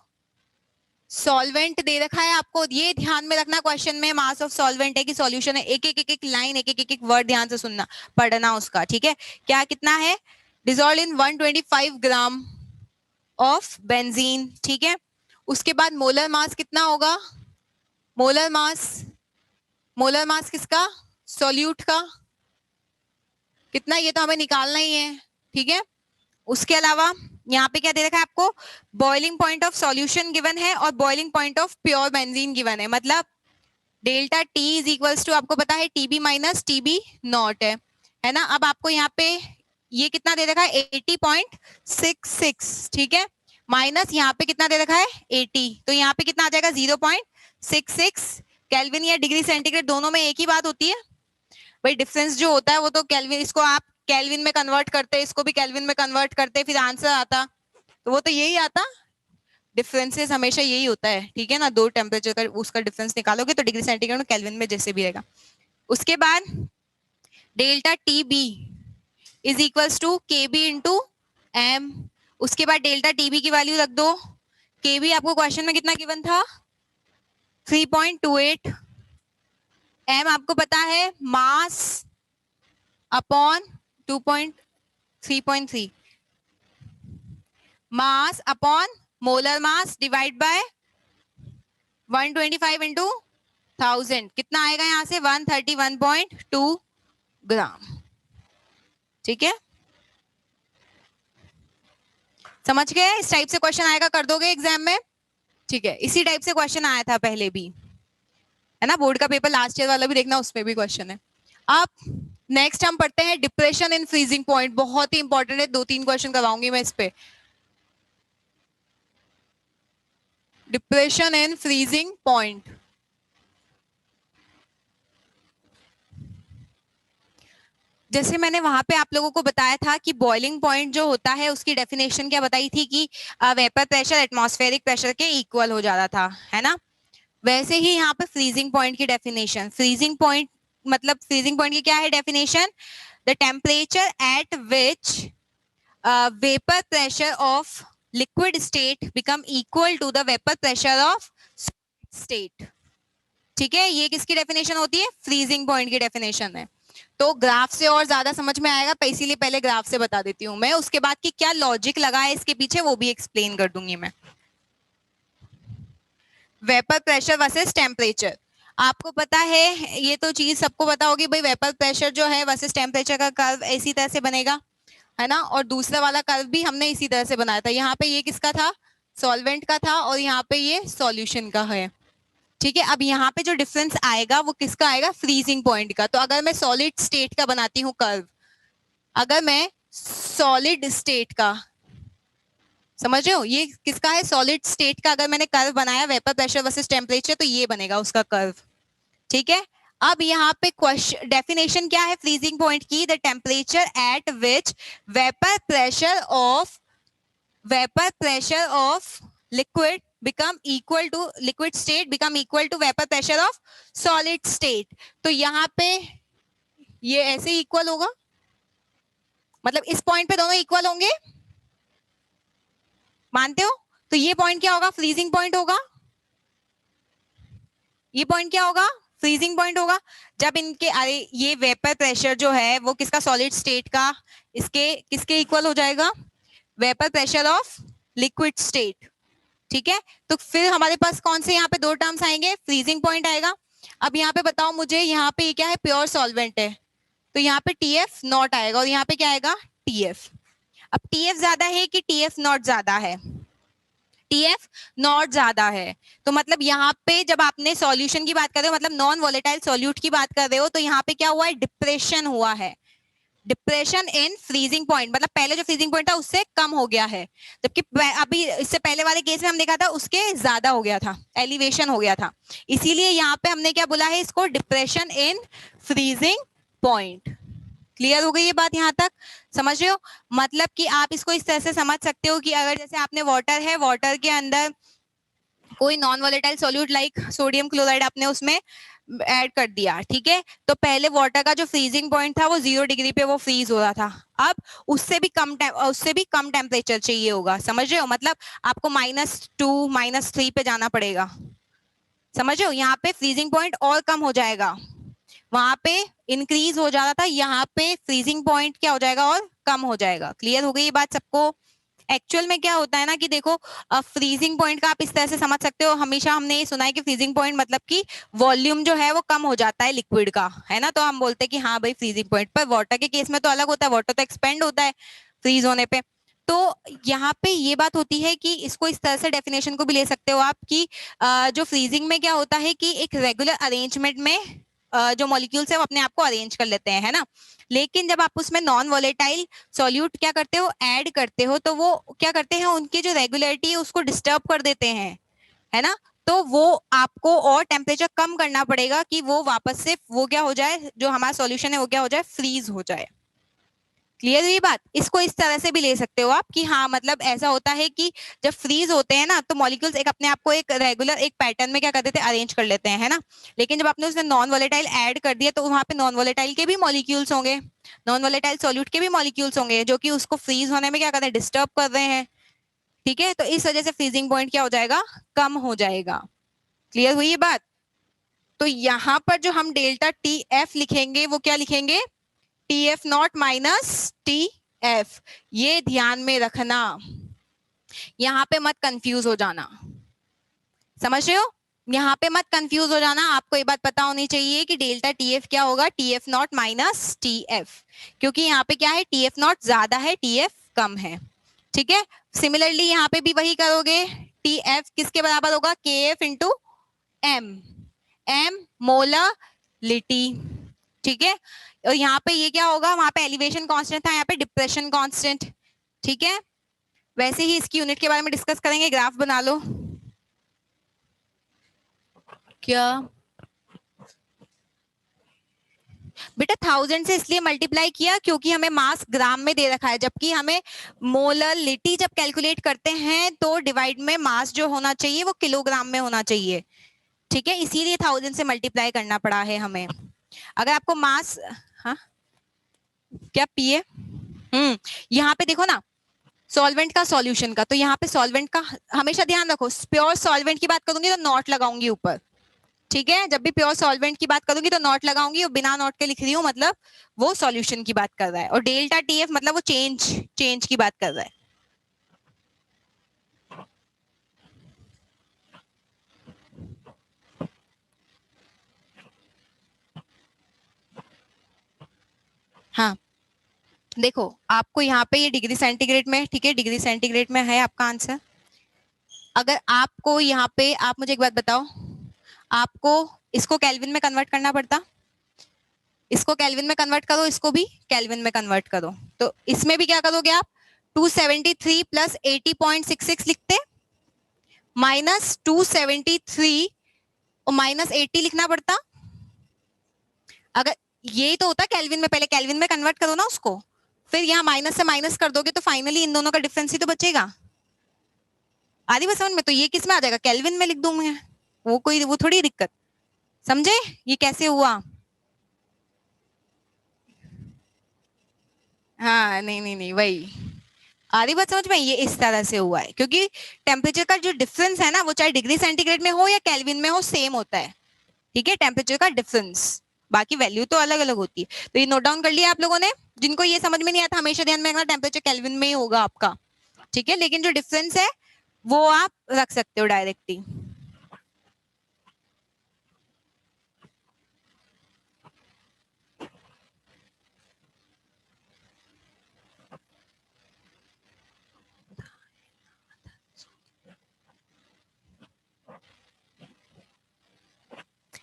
solvent दे रखा है आपको। ये ध्यान में रखना क्वेश्चन में, मास ऑफ सॉल्वेंट है कि सॉल्यूशन है। एक एक एक एक लाइन, एक एक एक वर्ड ध्यान से सुनना, पढ़ना उसका। ठीक है, क्या कितना है? Dissolve in 125 gram of benzene. ठीक है, उसके बाद मोलर मास कितना होगा? मोलर मास, मोलर मास किसका? सॉल्यूट का कितना, ये तो हमें निकालना ही है। ठीक है, उसके अलावा यहाँ पे क्या दे रखा है आपको? Boiling point of solution given है और boiling point of pure benzene given है। मतलब delta T is equals to, आपको पता है टीबी माइनस टीबी नॉट है ना। अब आपको यहाँ पे ये कितना दे रखा है? 80.66। ठीक है, माइनस यहाँ पे कितना दे रखा है? 80, तो यहाँ पे कितना आ जाएगा? 0.66 केल्विन या डिग्री सेंटीग्रेड, दोनों में एक ही बात होती है भाई। डिफरेंस जो होता है वो तो केल्विन, इसको आप केल्विन में कन्वर्ट करते, इसको भी केल्विन में कन्वर्ट करते, फिर आंसर आता, तो वो तो यही आता। डिफरेंसेस हमेशा यही होता है। ठीक है ना, दो टेम्परेचर का उसका डिफरेंस निकालोगे तो डिग्री सेंटीग्रेड में केल्विन में जैसे भी रहेगा। उसके बाद delta T B is equals to K B into M. उसके बाद डेल्टा टी बी की वैल्यू रख दो। के बी आपको क्वेश्चन में कितना गिवन था? 3.28। एम आपको पता है mass upon 3.3, mass upon molar mass divide by 125 into 1000, कितना आएगा यहां से? 131.2 ग्राम। ठीक है, समझ गए? इस टाइप से क्वेश्चन आएगा, कर दोगे एग्जाम में? ठीक है, इसी टाइप से क्वेश्चन आया था पहले भी, है ना। बोर्ड का पेपर लास्ट ईयर वाला भी देखना, उसमें भी क्वेश्चन है। अब नेक्स्ट हम पढ़ते हैं डिप्रेशन इन फ्रीजिंग पॉइंट। बहुत ही इंपॉर्टेंट है, 2-3 क्वेश्चन करवाऊंगी मैं इस पे। डिप्रेशन इन फ्रीजिंग पॉइंट, जैसे मैंने वहां पे आप लोगों को बताया था कि बॉइलिंग पॉइंट जो होता है उसकी डेफिनेशन क्या बताई थी कि वेपर प्रेशर एटमॉस्फेरिक प्रेशर के इक्वल हो जाता था, है ना। वैसे ही यहाँ पे फ्रीजिंग पॉइंट की डेफिनेशन, फ्रीजिंग पॉइंट मतलब फ्रीजिंग पॉइंट की क्या है definition? The temperature at which vapour pressure of liquid state become equal to the vapour pressure of state. ठीक है, ये किसकी डेफिनेशन होती है? फ्रीजिंग पॉइंट की डेफिनेशन है। तो ग्राफ से और ज्यादा समझ में आएगा, इसीलिए पहले ग्राफ से बता देती हूं मैं। उसके बाद की क्या लॉजिक लगा है इसके पीछे वो भी एक्सप्लेन कर दूंगी मैं। वेपर प्रेशर वर्सेस टेम्परेचर, आपको पता है, ये तो चीज सबको पता होगी भाई। वेपर प्रेशर जो है वर्सेस टेम्परेचर का कर्व इसी तरह से बनेगा, है ना। और दूसरा वाला कर्व भी हमने इसी तरह से बनाया था। यहाँ पे ये किसका था? सॉल्वेंट का था, और यहाँ पे ये सॉल्यूशन का है। ठीक है, अब यहाँ पे जो डिफरेंस आएगा वो किसका आएगा? फ्रीजिंग पॉइंट का। तो अगर मैं सॉलिड स्टेट का बनाती हूँ कर्व, अगर मैं सॉलिड स्टेट का, समझ रहे हो, ये किसका है? सॉलिड स्टेट का अगर मैंने कर्व बनाया वेपर प्रेशर वर्सेस टेम्परेचर, तो ये बनेगा उसका कर्व। ठीक है, अब यहाँ पे क्वेश्चन डेफिनेशन क्या है फ्रीजिंग पॉइंट की? The temperature at which vapour pressure of liquid become equal to liquid state become equal to vapor pressure of solid state। तो यहाँ पे ये ऐसे इक्वल होगा, मतलब इस पॉइंट पे दोनों इक्वल होंगे, मानते हो? तो ये पॉइंट क्या होगा? फ्रीजिंग पॉइंट होगा। ये पॉइंट क्या होगा? फ्रीजिंग पॉइंट होगा। जब इनके, अरे ये वेपर प्रेशर जो है वो किसका? सॉलिड स्टेट का, इसके किसके इक्वल हो जाएगा? Vapour pressure of liquid state. ठीक है, तो फिर हमारे पास कौन से यहाँ पे दो टर्म्स आएंगे? फ्रीजिंग पॉइंट आएगा। अब यहाँ पे बताओ मुझे, यहाँ पे क्या है? प्योर सॉल्वेंट है, तो यहाँ पे TF नॉट आएगा, और यहाँ पे क्या आएगा? TF। अब TF ज्यादा है कि TF नॉट ज्यादा है? TF नॉट ज्यादा है। तो मतलब यहाँ पे जब आपने सॉल्यूशन की बात कर रहे हो, मतलब नॉन वोलेटाइल सॉल्यूट की बात कर रहे हो, तो यहाँ पे क्या हुआ है? डिप्रेशन हुआ है। डिप्रेशन इन फ्रीजिंग पॉइंट, मतलब पहले जो फ्रीजिंग पॉइंट था उससे कम हो गया है, जबकि अभी इससे पहले वाले केस में हम देखा था उसके ज्यादा हो गया था, एलिवेशन हो गया था। इसीलिए यहाँ पे हमने क्या बोला है इसको? Depression in freezing point. Clear हो गई ये बात? यहाँ तक समझ रहे हो? मतलब कि आप इसको इस तरह से समझ सकते हो कि अगर जैसे आपने वाटर है, वाटर के अंदर कोई non volatile solute like sodium chloride आपने उसमें ऐड कर दिया, ठीक है, तो पहले वाटर का जो फ्रीजिंग पॉइंट था वो 0 डिग्री पे वो फ्रीज हो रहा था। अब उससे भी कम टेम्परेचर चाहिए होगा, समझ रहे हो, मतलब आपको -2 -3 पे जाना पड़ेगा, समझ रहे हो, यहाँ पे फ्रीजिंग पॉइंट और कम हो जाएगा, वहां पे इंक्रीज हो जाता था, यहाँ पे फ्रीजिंग पॉइंट क्या हो जाएगा और कम हो जाएगा। क्लियर हो गई ये बात सबको? एक्चुअल में क्या होता है ना कि देखो, फ्रीजिंग पॉइंट का आप इस तरह से समझ सकते हो, हमेशा हमने ये सुना है कि फ्रीजिंग पॉइंट मतलब कि वॉल्यूम जो है वो कम हो जाता है लिक्विड का, है ना, तो हम बोलते हैं कि हाँ भाई फ्रीजिंग पॉइंट। पर वाटर के केस में तो अलग होता है, वाटर तो एक्सपेंड होता है फ्रीज होने पे। तो यहाँ पे ये बात होती है कि इसको इस तरह से डेफिनेशन को भी ले सकते हो आप कि जो फ्रीजिंग में क्या होता है कि एक रेगुलर अरेंजमेंट में जो मॉलिक्यूल्स है वो अपने आप को अरेंज कर लेते हैं, है ना, लेकिन जब आप उसमें नॉन वोलेटाइल सॉल्यूट क्या करते हो, ऐड करते हो, तो वो क्या करते हैं, उनकी जो रेगुलरिटी है उसको डिस्टर्ब कर देते हैं, है ना, तो वो आपको और टेम्परेचर कम करना पड़ेगा कि वो वापस से वो क्या हो जाए, जो हमारा सॉल्यूशन है वो क्या हो जाए, फ्रीज हो जाए। क्लियर हुई बात? इसको इस तरह से भी ले सकते हो आप कि हाँ मतलब ऐसा होता है कि जब फ्रीज होते हैं ना तो मॉलिक्यूल्स एक अपने आप को एक रेगुलर एक पैटर्न में क्या कर देते हैं, अरेंज कर लेते हैं, है ना, लेकिन जब आपने उसमें नॉन वोलेटाइल ऐड कर दिया तो वहां पे नॉन वोलेटाइल के भी मॉलिक्यूल्स होंगे, नॉन वोलेटाइल सॉल्यूट के भी मॉलिक्यूल्स होंगे जो कि उसको फ्रीज होने में क्या कर रहे हैं, डिस्टर्ब कर रहे हैं, ठीक है, तो इस वजह से फ्रीजिंग पॉइंट क्या हो जाएगा, कम हो जाएगा। क्लियर हुई ये बात? तो यहाँ पर जो हम डेल्टा टी एफ लिखेंगे वो क्या लिखेंगे, T F not minus T F, ये ध्यान में रखना, यहां पे मत कंफ्यूज हो जाना, समझ रहे हो, यहाँ पे मत कंफ्यूज हो जाना, आपको ये बात पता होनी चाहिए कि डेल्टा टी एफ क्या होगा, T F not minus T F, क्योंकि यहाँ पे क्या है, टी एफ नॉट ज्यादा है, टी एफ कम है, ठीक है। सिमिलरली यहाँ पे भी वही करोगे, टी एफ किसके बराबर होगा, K F into M, M molality, ठीक है, और यहाँ पे ये क्या होगा, वहां पे एलिवेशन कांस्टेंट था, यहाँ पे डिप्रेशन कांस्टेंट, ठीक है। वैसे ही इसकी यूनिट के बारे में डिस्कस करेंगे, ग्राफ बना लो। क्या बेटा 1000 से इसलिए मल्टीप्लाई किया क्योंकि हमें मास ग्राम में दे रखा है, जबकि हमें मोललिटी जब कैलकुलेट करते हैं तो डिवाइड में मास जो होना चाहिए वो किलोग्राम में होना चाहिए, ठीक है, इसीलिए 1000 से मल्टीप्लाई करना पड़ा है हमें। अगर आपको मास, हाँ क्या पिए, यहाँ पे देखो ना, सॉल्वेंट का सॉल्यूशन का, तो यहाँ पे सॉल्वेंट का हमेशा ध्यान रखो, प्योर सॉल्वेंट की बात करूंगी तो नॉट लगाऊंगी ऊपर, ठीक है, जब भी प्योर सॉल्वेंट की बात करूंगी तो नॉट लगाऊंगी, और बिना नॉट के लिख रही हूँ मतलब वो सॉल्यूशन की बात कर रहा है, और डेल्टा टीएफ मतलब वो चेंज की बात कर रहा है। हाँ देखो आपको यहाँ पे ये डिग्री सेंटीग्रेड में, ठीक है, डिग्री सेंटीग्रेड में है आपका आंसर। अगर आपको यहाँ पे, आप मुझे एक बात बताओ, आपको इसको केल्विन में कन्वर्ट करना पड़ता, इसको केल्विन में कन्वर्ट करो, इसको भी केल्विन में कन्वर्ट करो, तो इसमें भी क्या करोगे आप, 273 प्लस 80.66 लिखते, -273 और -80 लिखना पड़ता। अगर ये तो होता केल्विन में, पहले केल्विन में कन्वर्ट करो ना उसको, फिर यहाँ माइनस से माइनस कर दोगे तो फाइनली इन दोनों का डिफरेंस ही तो बचेगा। आधी बात समझ में? तो ये किस में आ जाएगा, केल्विन में लिख दूं मैं, वो थोड़ी दिक्कत, समझे ये कैसे हुआ? हाँ नहीं नहीं नहीं वही, आधी बात समझ में, ये इस तरह से हुआ है क्योंकि टेम्परेचर का जो डिफरेंस है ना वो चाहे डिग्री सेंटीग्रेड में हो या केल्विन में हो सेम होता है, ठीक है, टेम्परेचर का डिफरेंस, बाकी वैल्यू तो अलग अलग होती है। तो ये नोट डाउन कर लिया आप लोगों ने, जिनको ये समझ में नहीं आता हमेशा ध्यान में रखना टेम्परेचर केल्विन में ही होगा आपका, ठीक है, लेकिन जो डिफरेंस है वो आप रख सकते हो डायरेक्टली।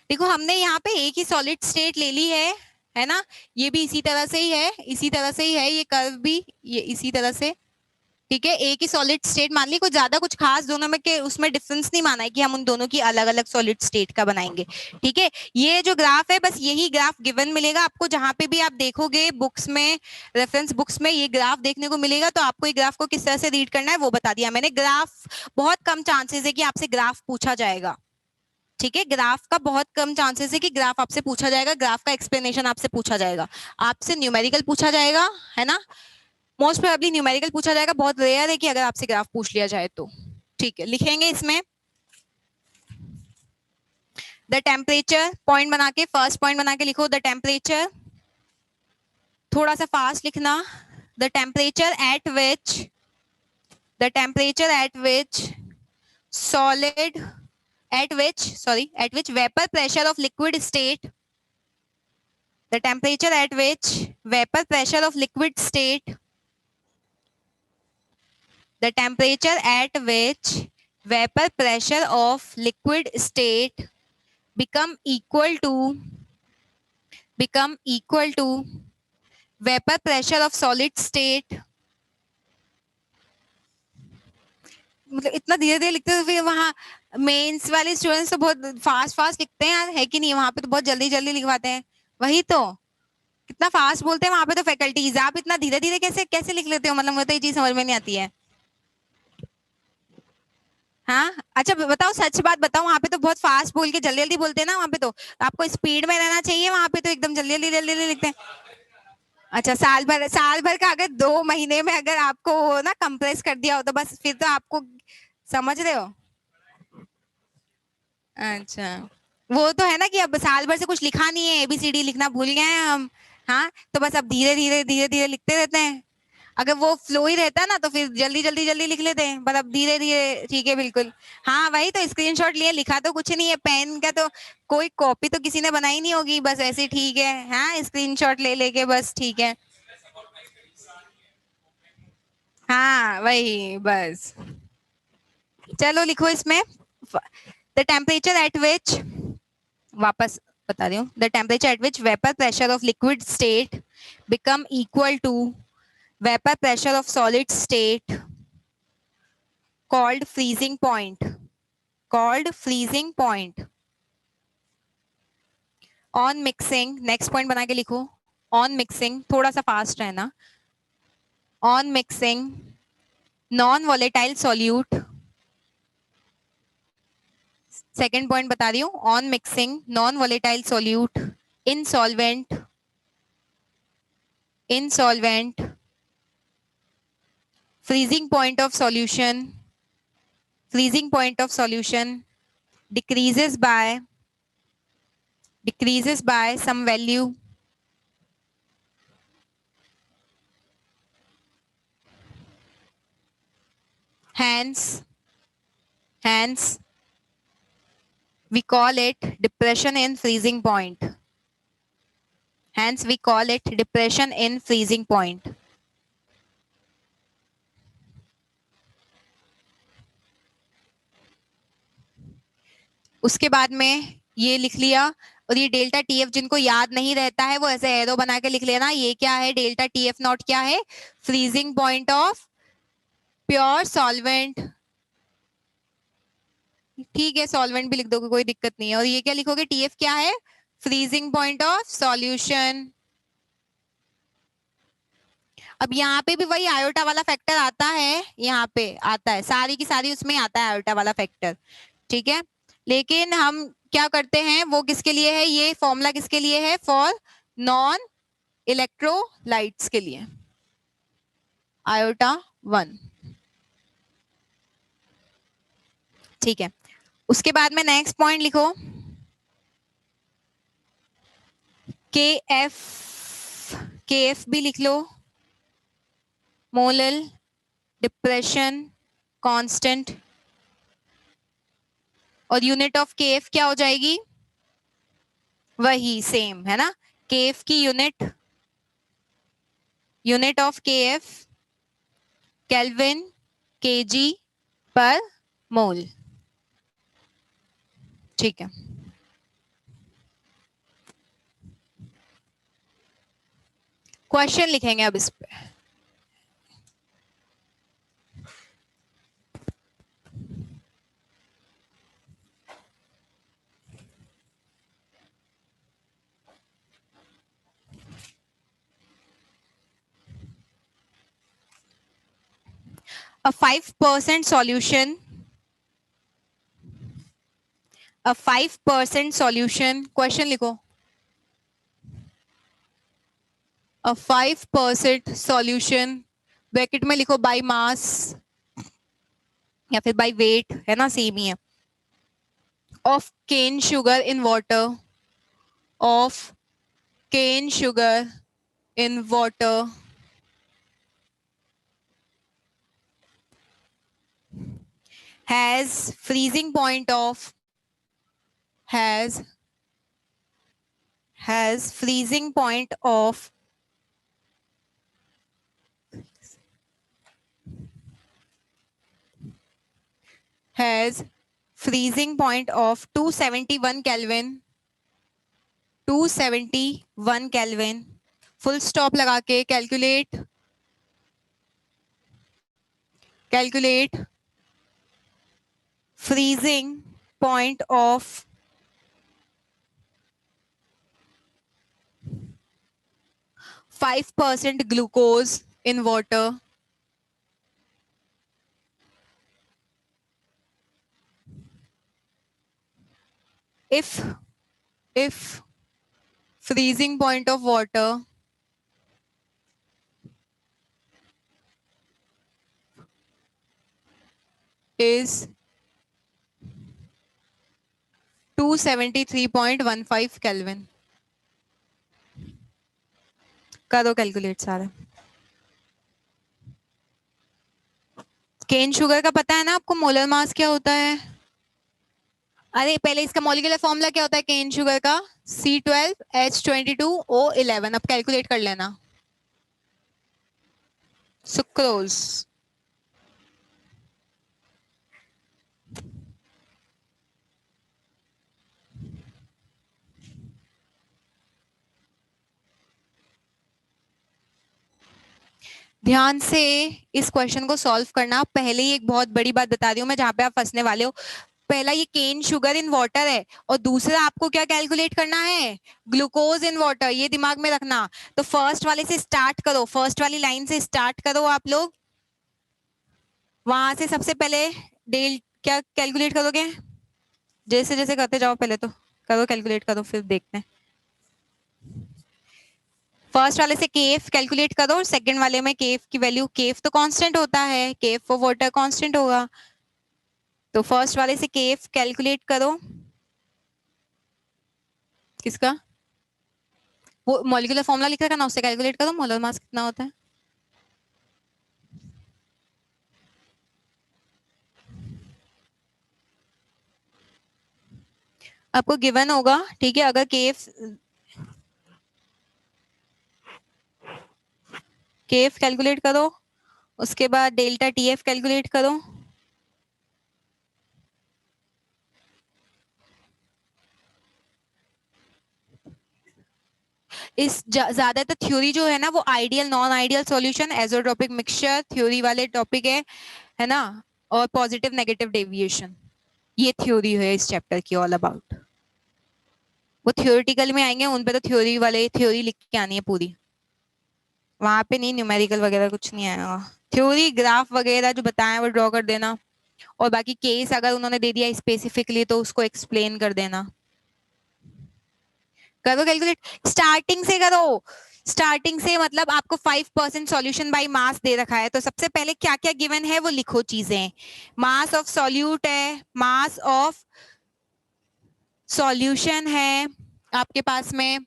देखो हमने यहाँ पे एक ही सॉलिड स्टेट ले ली है ना, ये भी इसी तरह से ही है, इसी तरह से ही है, ये कर्व भी ये इसी तरह से, ठीक है, एक ही सॉलिड स्टेट मान ली, कुछ ज्यादा कुछ खास दोनों में के उसमें डिफरेंस नहीं माना है कि हम उन दोनों की अलग अलग सॉलिड स्टेट का बनाएंगे। ठीक है, ये जो ग्राफ है बस यही ग्राफ गिवन मिलेगा आपको, जहां पे भी आप देखोगे बुक्स में, रेफरेंस बुक्स में ये ग्राफ देखने को मिलेगा, तो आपको ये ग्राफ को किस तरह से रीड करना है वो बता दिया मैंने। ग्राफ बहुत कम चांसेस है कि आपसे ग्राफ पूछा जाएगा। ठीक है, ग्राफ का बहुत कम चांसेस है कि ग्राफ आपसे पूछा जाएगा, ग्राफ का एक्सप्लेनेशन आपसे पूछा जाएगा, आपसे न्यूमेरिकल पूछा जाएगा, है ना, मोस्ट प्रोबेबली न्यूमेरिकल पूछा जाएगा, बहुत रेयर है कि अगर आपसे ग्राफ पूछ लिया जाए तो। ठीक है, लिखेंगे इसमें द टेम्परेचर, पॉइंट बना के, फर्स्ट पॉइंट बना के लिखो द टेम्परेचर, थोड़ा सा फास्ट लिखना, the temperature at which solid at which vapor pressure of liquid state, the temperature at which vapor pressure of liquid state, the temperature at which vapor pressure of liquid state become equal to vapor pressure of solid state। मतलब इतना धीरे धीरे लिखते हैं, फिर वहाँ mains वाले students तो बहुत फास्ट फास्ट लिखते हैं यार, है कि नहीं, वहां पे तो बहुत जल्दी जल्दी लिखवाते हैं। वही तो, कितना फास्ट बोलते हैं वहां पे तो फैकल्टीज, आप इतना धीरे धीरे कैसे कैसे लिख लेते हो, मतलब मुझे तो ये चीज समझ में नहीं आती है। हाँ अच्छा बताओ, सच बात बताओ, वहां पे तो बहुत फास्ट बोल के जल्दी जल्दी बोलते हैं ना, वहां पे तो आपको स्पीड में रहना चाहिए, वहां पे तो एकदम जल्दी जल्दी जल्दी जल्दी लिखते हैं। अच्छा, साल भर का अगर 2 महीने में अगर आपको ना कंप्रेस कर दिया हो तो बस फिर तो आपको, समझ रहे हो। अच्छा, वो तो है ना कि अब साल भर से कुछ लिखा नहीं है, एबीसीडी लिखना भूल गए हैं हम। हाँ, तो बस अब धीरे धीरे लिखते रहते हैं। अगर वो फ्लो ही रहता ना तो फिर जल्दी जल्दी जल्दी लिख लेते हैं, पर अब धीरे धीरे। ठीक है, बिल्कुल। हाँ वही तो, स्क्रीनशॉट लिए, लिखा तो कुछ नहीं है, पेन का तो कोई कॉपी तो किसी ने बनाई नहीं होगी, बस ऐसे ठीक है। हाँ, स्क्रीनशॉट ले लेके बस, ठीक है। हाँ वही बस, चलो लिखो इसमें द टेम्परेचर एट विच, वापस बता रही हूँ, the temperature at which vapour pressure of liquid state become equal to vapour pressure of solid state called freezing point, on mixing, next point बना के लिखो, on mixing, थोड़ा सा फास्ट रहना, on mixing non volatile solute, second point बता रही हूँ, on mixing non volatile solute in solvent freezing point of solution decreases by some value, hence we call it depression in freezing point. उसके बाद में ये लिख लिया, और ये डेल्टा टीएफ जिनको याद नहीं रहता है वो ऐसे एरो बना के लिख लेना, ये क्या है, डेल्टा टीएफ नॉट क्या है, freezing point of pure solvent. ठीक है, सॉल्वेंट भी लिख दोगे, कोई दिक्कत नहीं है। और ये क्या लिखोगे, टीएफ क्या है, फ्रीजिंग पॉइंट ऑफ सॉल्यूशन। अब यहाँ पे भी वही आयोटा वाला फैक्टर आता है, यहाँ पे आता है, सारी की सारी उसमें आता है आयोटा वाला फैक्टर। ठीक है, लेकिन हम क्या करते हैं, वो किसके लिए है, ये फॉर्मूला किसके लिए है, फॉर नॉन इलेक्ट्रोलाइट्स के लिए, आयोटा 1। ठीक है, उसके बाद में नेक्स्ट पॉइंट लिखो, के एफ भी लिख लो, मोलल डिप्रेशन कांस्टेंट, और यूनिट ऑफ के एफ क्या हो जाएगी, वही सेम है ना, के एफ की यूनिट ऑफ के एफ केल्विन केजी पर मोल। ठीक है, क्वेश्चन लिखेंगे अब इस पे। a 5% solution, a 5% solution, question लिखो, a 5% solution, ब्रैकेट में लिखो बाय मास या फिर बाय वेट, है ना, सेम ही है, of cane sugar in water, of cane sugar in water has freezing point of, has freezing point of has freezing point of 271 Kelvin, 271 Kelvin, full stop लगा के calculate freezing point of 5% glucose in water if freezing point of water is 273.15 Kelvin. करो calculate सारा। Cane sugar का पता है ना आपको, molar मास क्या होता है? अरे पहले इसका मॉलिक्यूलर फॉर्मूला क्या होता है केन शुगर का? C12H22O11। अब कैलकुलेट कर लेना। सुक्रोज, ध्यान से इस क्वेश्चन को सॉल्व करना। पहले ही एक बहुत बड़ी बात बता रही हूँ मैं, जहां पे आप फंसने वाले हो। पहला ये केन शुगर इन वाटर है, और दूसरा आपको क्या कैलकुलेट करना है? Glucose in water. ये दिमाग में रखना। तो फर्स्ट वाले से स्टार्ट करो, फर्स्ट वाली लाइन से स्टार्ट करो आप लोग। वहां से सबसे पहले डेल क्या कैलकुलेट करोगे? जैसे जैसे करते जाओ, पहले तो करो, कैलकुलेट करो, फिर देखते हैं। फर्स्ट वाले से केफ कैलकुलेट करो, और सेकंड वाले में केफ की वैल्यू, केफ तो कांस्टेंट होता है, केफ फॉर वाटर कांस्टेंट होगा। तो फर्स्ट वाले से केफ कैलकुलेट करो। किसका? वो मॉलिक्यूलर फॉर्मूला लिख रखा ना, उससे कैलकुलेट करो मोलर मास कितना होता है। आपको गिवन होगा, ठीक है। अगर केफ कैलकुलेट करो, उसके बाद डेल्टा टीएफ कैलकुलेट करो। इस ज्यादातर थ्योरी जो है ना, वो ideal non ideal solution, azeotropic mixture theory वाले टॉपिक है ना, और पॉजिटिव नेगेटिव डेविएशन, ये थ्योरी है इस चैप्टर की ऑल अबाउट। वो थ्योरेटिकल में आएंगे, उन पे तो थ्योरी वाले थ्योरी लिख के आनी है पूरी, वहां पे नहीं न्यूमेरिकल वगैरह कुछ नहीं आएगा। थ्योरी ग्राफ वगैरह जो बताया वो ड्रॉ कर देना, और बाकी केस अगर उन्होंने दे दिया स्पेसिफिकली तो उसको एक्सप्लेन कर देना। करो कैलकुलेट, स्टार्टिंग से करो। स्टार्टिंग से मतलब आपको 5% सॉल्यूशन बाय मास दे रखा है, तो सबसे पहले क्या क्या गिवन है वो लिखो चीजें। मास ऑफ सॉल्यूट है, मास ऑफ सॉल्यूशन है आपके पास में।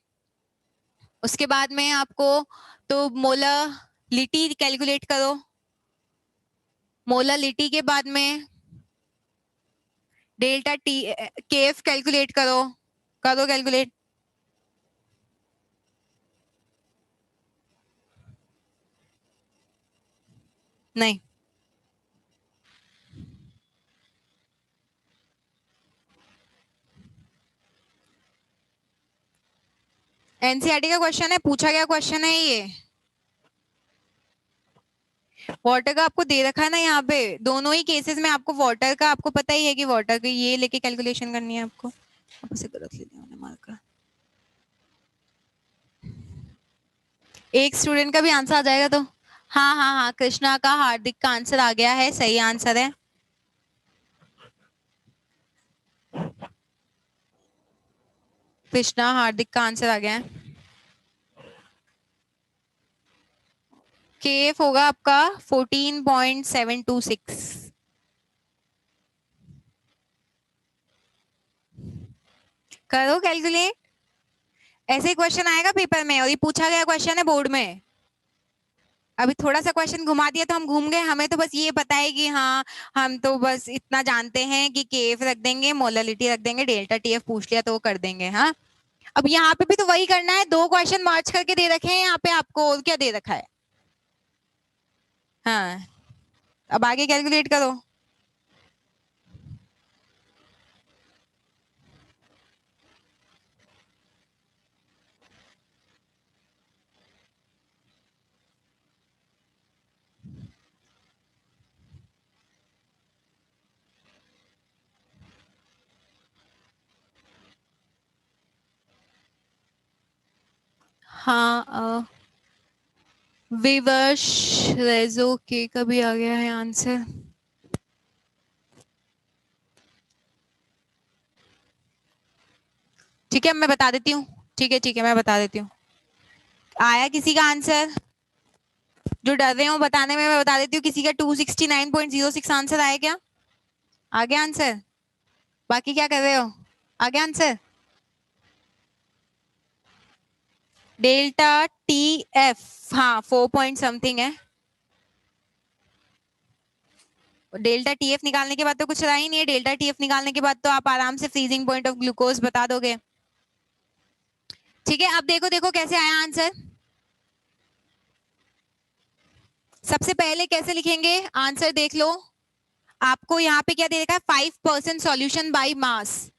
उसके बाद में आपको तो मोलालिटी कैलकुलेट करो। मोलालिटी के बाद में डेल्टा टी केएफ कैलकुलेट करो। करो कैलकुलेट। नहीं, एनसीईआरटी का क्वेश्चन है, पूछा गया क्वेश्चन है ये। वाटर का आपको दे रखा है ना यहाँ पे, दोनों ही केसेस में आपको वाटर का, आपको पता ही है कि वाटर की ये लेके कैलकुलेशन करनी है आपको। आप उसे गलत ले लिया मैंने मार्कर। एक स्टूडेंट का भी आंसर आ जाएगा तो। हाँ हाँ हाँ, कृष्णा का हार्दिक का आंसर आ गया है, सही आंसर है। कृष्णा हार्दिक का आंसर आ गया है। केएफ होगा आपका 14.726। करो कैलकुलेट, ऐसे ही क्वेश्चन आएगा पेपर में और ये पूछा गया क्वेश्चन है बोर्ड में। अभी थोड़ा सा क्वेश्चन घुमा दिया तो हम घूम गए, हमें तो बस ये पता है कि हाँ हम तो बस इतना जानते हैं कि केएफ रख देंगे, मोलरिटी रख देंगे, डेल्टा टीएफ पूछ लिया तो वो कर देंगे। हाँ, अब यहाँ पे भी तो वही करना है, दो क्वेश्चन मर्ज करके दे रखे हैं यहाँ पे आपको, और क्या दे रखा है। हाँ, अब आगे कैलकुलेट करो। हाँ, विवश रेजो के का भी आ गया है आंसर। ठीक है, मैं बता देती हूँ। ठीक है मैं बता देती हूँ। आया किसी का आंसर? जो डर रहे हो बताने में, मैं बता देती हूँ, किसी का 269.06 आंसर आया क्या? आ गया आंसर? बाकी क्या कर रहे हो? आ गया आंसर? डेल्टा टी एफ, हाँ 4 पॉइंट समथिंग है। डेल्टा टीएफ निकालने के बाद तो कुछ रहा ही नहीं है, डेल्टा टीएफ निकालने के बाद तो आप आराम से फ्रीजिंग पॉइंट ऑफ ग्लूकोज बता दोगे। ठीक है, अब देखो देखो कैसे आया आंसर। सबसे पहले कैसे लिखेंगे आंसर देख लो। आपको यहाँ पे क्या दे रखा है, 5% सॉल्यूशन बाय मास,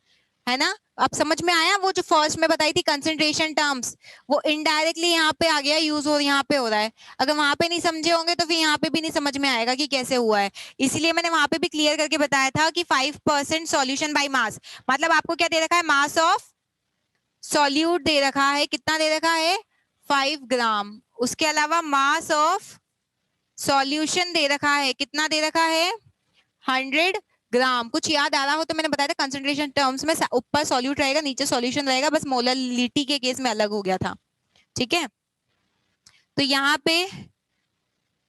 है ना। अब समझ में आया, वो जो फर्स्ट में बताई थी कंसंट्रेशन टर्म्स, वो इनडायरेक्टली यहाँ पे आ गया यूज, हो यहाँ पे हो रहा है। अगर वहां पे नहीं समझे होंगे तो फिर यहाँ पे भी नहीं समझ में आएगा कि कैसे हुआ है। इसीलिए मैंने वहां पे भी क्लियर करके बताया था कि 5% सॉल्यूशन बाय मास, मतलब आपको क्या दे रखा है, मास ऑफ सॉल्यूट दे रखा है, कितना दे रखा है, 5 ग्राम। उसके अलावा मास ऑफ सॉल्यूशन दे रखा है, कितना दे रखा है, 100 ग्राम। कुछ याद आ रहा हो तो मैंने बताया था, कंसंट्रेशन टर्म्स में ऊपर सॉल्यूट रहेगा, नीचे सॉल्यूशन रहेगा, बस मोलरिटी के केस में अलग हो गया था। ठीक है, तो यहाँ पे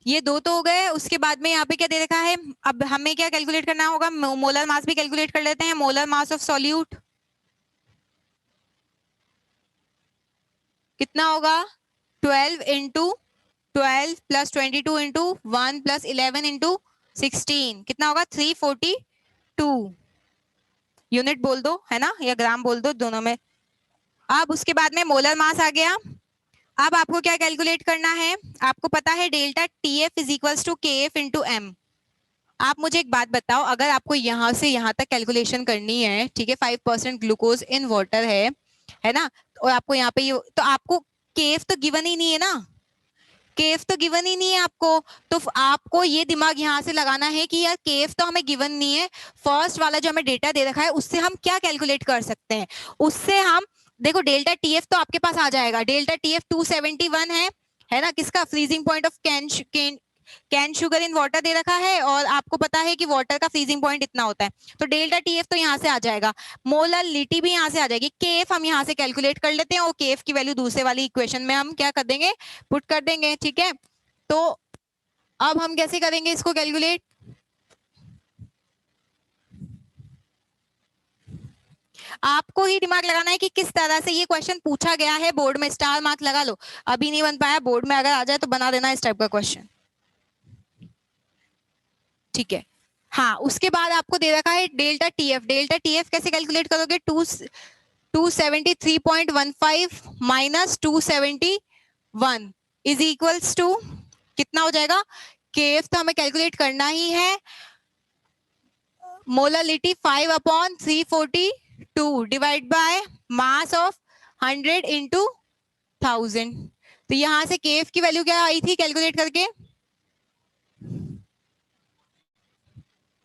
ये दो तो हो गए। उसके बाद में यहाँ पे क्या दे रखा है, अब हमें क्या कैलकुलेट करना होगा, मोलर मास भी कैलकुलेट कर लेते हैं। मोलर मास ऑफ सॉल्यूट कितना होगा, 12 into 12 plus 22 into 1 plus 11 into 16, कितना होगा, 342 यूनिट बोल दो, है ना, या ग्राम बोल दो, दोनों में। अब उसके बाद में मोलर मास आ गया। अब आपको क्या कैलकुलेट करना है, आपको पता है delta T F is equals to K F into M. आप मुझे एक बात बताओ, अगर आपको यहां से यहां तक कैलकुलेशन करनी है, ठीक है, 5% ग्लूकोज इन वाटर है ना, और आपको यहाँ पे तो आपको केफ तो गिवन ही नहीं है ना, केफ तो गिवन ही नहीं है आपको। तो आपको ये दिमाग यहाँ से लगाना है कि यार केफ तो हमें गिवन नहीं है, फर्स्ट वाला जो हमें डेटा दे रखा है उससे हम क्या कैलकुलेट कर सकते हैं। उससे हम देखो, डेल्टा टीएफ तो आपके पास आ जाएगा, डेल्टा टीएफ 271 है ना, किसका, freezing point of cane sugar in water दे रखा है, और आपको पता है कि वाटर का फ्रीजिंग पॉइंट इतना होता है, तो डेल्टा टीएफ तो यहाँ से आ जाएगा, मोलरिटी भी यहाँ से आ जाएगी, केएफ हम यहाँ से कैलकुलेट कर लेते हैं, और केएफ की वैल्यू दूसरे वाली इक्वेशन में हम क्या कर देंगे, पुट कर देंगे। ठीक है, तो अब हम कैसे करेंगे इसको कैलकुलेट, आपको ही दिमाग लगाना है कि किस तरह से ये क्वेश्चन पूछा गया है बोर्ड में, स्टार मार्क लगा लो। अभी नहीं बन पाया, बोर्ड में अगर आ जाए तो बना देना इस टाइप का क्वेश्चन। ठीक है, हाँ, उसके बाद आपको दे रखा है डेल्टा टीएफ। डेल्टा टीएफ कैसे कैलकुलेट करोगे, 273.15 माइनस 271 इज इक्वल्स टू कितना हो जाएगा, केएफ तो हमें कैलकुलेट करना ही है, molarity 5/342 divide by mass of 100 into 1000। तो यहां से केएफ की वैल्यू क्या आई थी कैलकुलेट करके,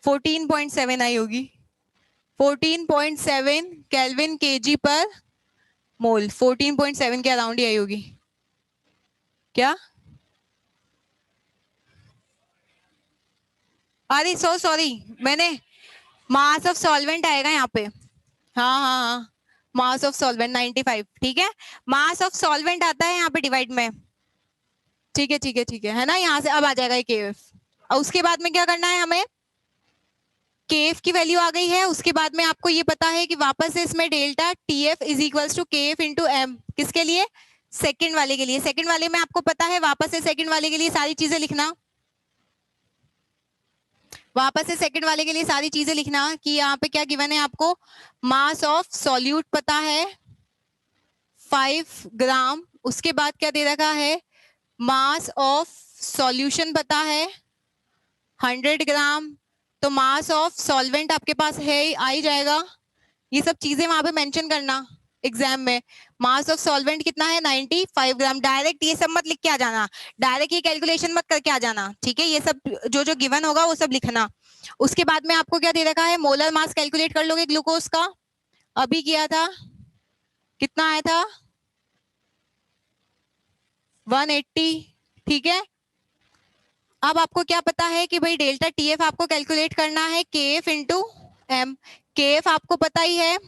14.7 आई होगी, 14.7 केल्विन केजी पर मोल, 14.7 के अराउंड ही आई होगी क्या। अरे सो सॉरी, मैंने मास ऑफ सॉल्वेंट आएगा यहाँ पे। हाँ हाँ हाँ, मास ऑफ सॉल्वेंट 95, ठीक है। मास ऑफ सॉल्वेंट आता है यहाँ पे डिवाइड में। ठीक है ठीक है ठीक है ना, यहाँ से अब आ जाएगा केएफ। और उसके बाद में क्या करना है हमें, केएफ की वैल्यू आ गई है, उसके बाद में आपको ये पता है कि वापस से इसमें delta T F is equals to K F into M, किसके लिए, सेकंड वाले के लिए। सेकंड वाले में आपको पता है, वापस से सेकंड वाले के लिए सारी चीजें लिखना, वापस से सेकंड वाले के लिए सारी चीजें लिखना कि यहाँ पे क्या गिवन है आपको। मास ऑफ सॉल्यूट पता है 5 ग्राम, उसके बाद क्या दे रखा है, मास ऑफ सॉल्यूशन पता है 100 ग्राम। तो मास ऑफ सॉल्वेंट आपके पास है, आ ही जाएगा। ये सब चीजें वहां पे मेंशन करना एग्जाम में। मास ऑफ सॉल्वेंट कितना है, 95 ग्राम। डायरेक्ट ये सब मत लिख के आ जाना, डायरेक्ट ये कैलकुलेशन मत करके आ जाना, ठीक है। ये सब जो जो गिवन होगा वो सब लिखना। उसके बाद में आपको क्या दे रखा है, मोलर मास कैलकुलेट कर लोगे ग्लूकोज का, अभी किया था, कितना आया था 180, ठीक है। अब आपको क्या पता है कि भाई डेल्टा टीएफ आपको कैलकुलेट करना है केएफ इंटू एम। केएफ आपको पता ही है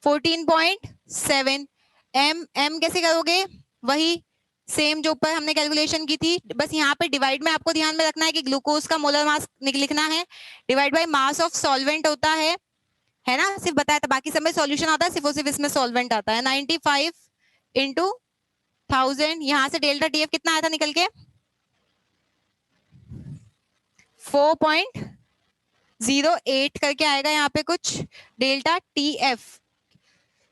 14.7। एम कैसे करोगे, वही सेम जो ऊपर हमने कैलकुलेशन की थी, बस यहाँ पे डिवाइड में आपको ध्यान में रखना है कि ग्लूकोज का मोलर मास लिखना है, divide by mass of solvent होता है ना, सिर्फ बताया था, बाकी सब में सॉल्यूशन आता है, सिर्फ और सिर्फ इसमें सॉल्वेंट आता है। 95 इंटू 1000, यहाँ से डेल्टा टीएफ कितना आया था निकल के, 4.08 करके आएगा यहाँ पे कुछ। डेल्टा टीएफ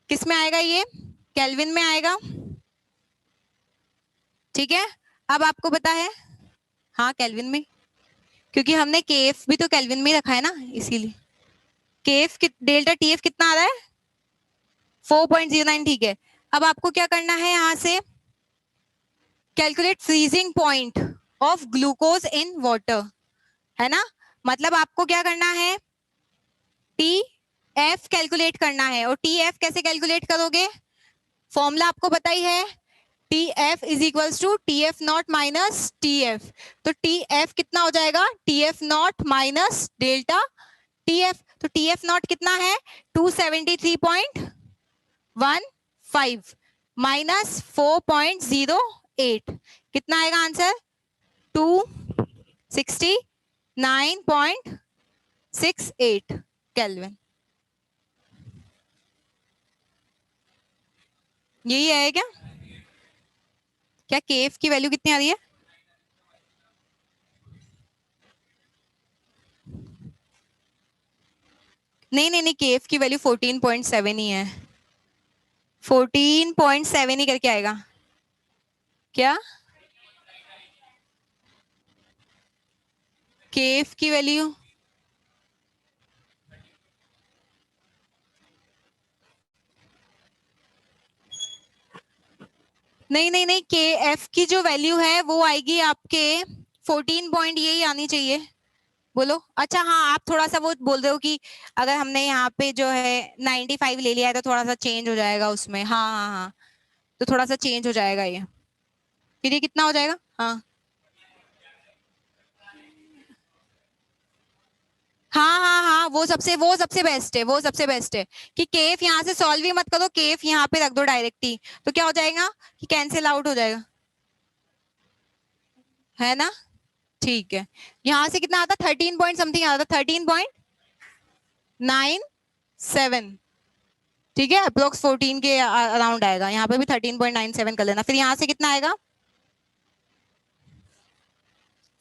किस में आएगा, ये केल्विन में आएगा, ठीक है। अब आपको पता है, हाँ केल्विन में, क्योंकि हमने केएफ भी तो केल्विन में ही रखा है ना, इसीलिए। केएफ डेल्टा टीएफ कितना आ रहा है, 4.09, ठीक है। अब आपको क्या करना है, यहाँ से calculate freezing point of glucose in water, है ना। मतलब आपको क्या करना है, टी एफ कैलकुलेट करना है। और टी एफ कैसे कैलकुलेट करोगे, फॉर्मूला आपको पता ही है, T F is equals to T F not minus T F. तो टी एफ कितना हो जाएगा, T F not minus delta T F. तो टी एफ नॉट कितना है, 273.15 माइनस 4.08, कितना आएगा आंसर, 269.68 केल्विन। यही है क्या, क्या केएफ की वैल्यू कितनी आ रही है, नहीं नहीं नहीं, केएफ की वैल्यू 14.7 ही है, 14.7 ही करके आएगा क्या, केएफ की वैल्यू नहीं नहीं नहीं, के एफ की जो वैल्यू है वो आएगी आपके 14 पॉइंट, यही आनी चाहिए। बोलो, अच्छा हाँ, आप थोड़ा सा वो बोल रहे हो कि अगर हमने यहाँ पे जो है 95 ले लिया है तो थोड़ा सा चेंज हो जाएगा उसमें, हाँ हाँ हाँ, तो थोड़ा सा चेंज हो जाएगा ये, फिर ये कितना हो जाएगा, हाँ हाँ हाँ हाँ, वो सबसे बेस्ट है, वो सबसे बेस्ट है कि केफ यहाँ से सॉल्व ही मत करो, केफ यहाँ पे रख दो डायरेक्ट ही, तो क्या हो जाएगा कि कैंसिल आउट हो जाएगा, है ना। ठीक है, यहाँ से कितना आता, 13 पॉइंट समथिंग आता, 13.97, ठीक है, अप्रोक्स 14 के अराउंड आएगा, यहाँ पे भी 13.97 कर लेना। फिर यहाँ से कितना आएगा,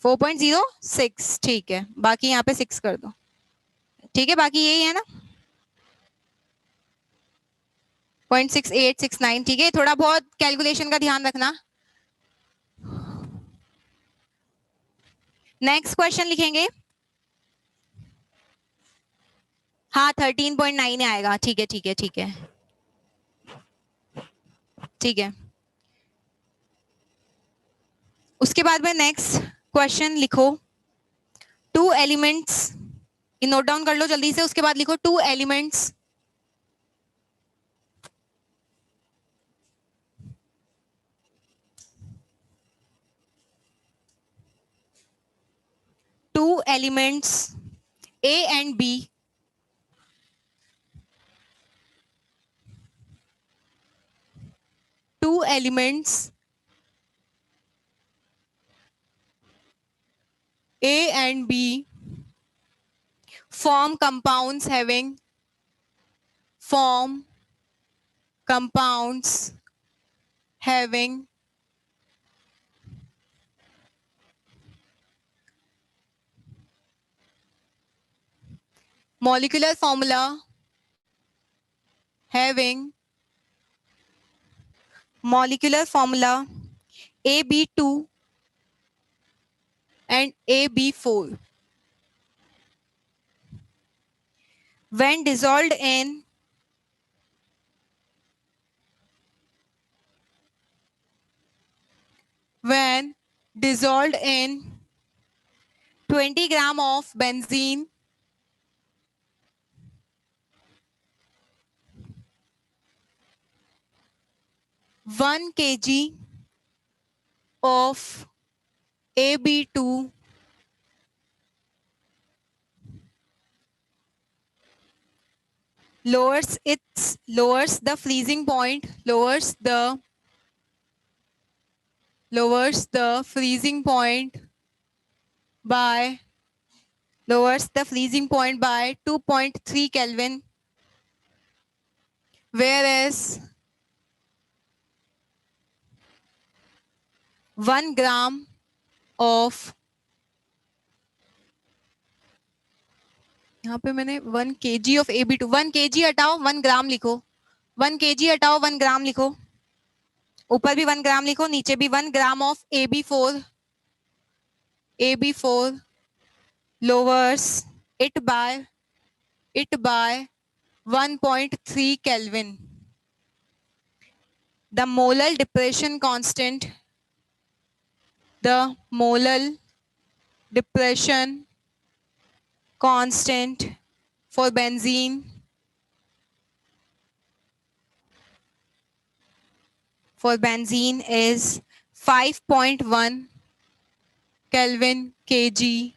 4.06, ठीक है, बाकी यहाँ पे 6 कर दो, ठीक है, बाकी यही है ना, 0.6869, ठीक है। थोड़ा बहुत कैलकुलेशन का ध्यान रखना। नेक्स्ट क्वेश्चन लिखेंगे, हाँ 13.9 आएगा, ठीक है ठीक है ठीक है ठीक है। उसके बाद में नेक्स्ट क्वेश्चन लिखो, टू एलिमेंट्स, नोट डाउन कर लो जल्दी से, उसके बाद लिखो two elements two two elements A and B two elements A and B form compounds having molecular formula AB2 and AB4 when dissolved in 20 gram of benzene, 1 kg of AB2 lowers the freezing point by 2.3 Kelvin, whereas 1 gram of, यहाँ पे मैंने 1 kg of AB2, 1 kg हटाओ 1 ग्राम लिखो, 1 kg हटाओ 1 ग्राम लिखो, ऊपर भी 1 ग्राम लिखो, नीचे भी 1 ग्राम of AB4 lowers it by 1.3 Kelvin. The molar depression constant for benzene is 5.1 Kelvin kg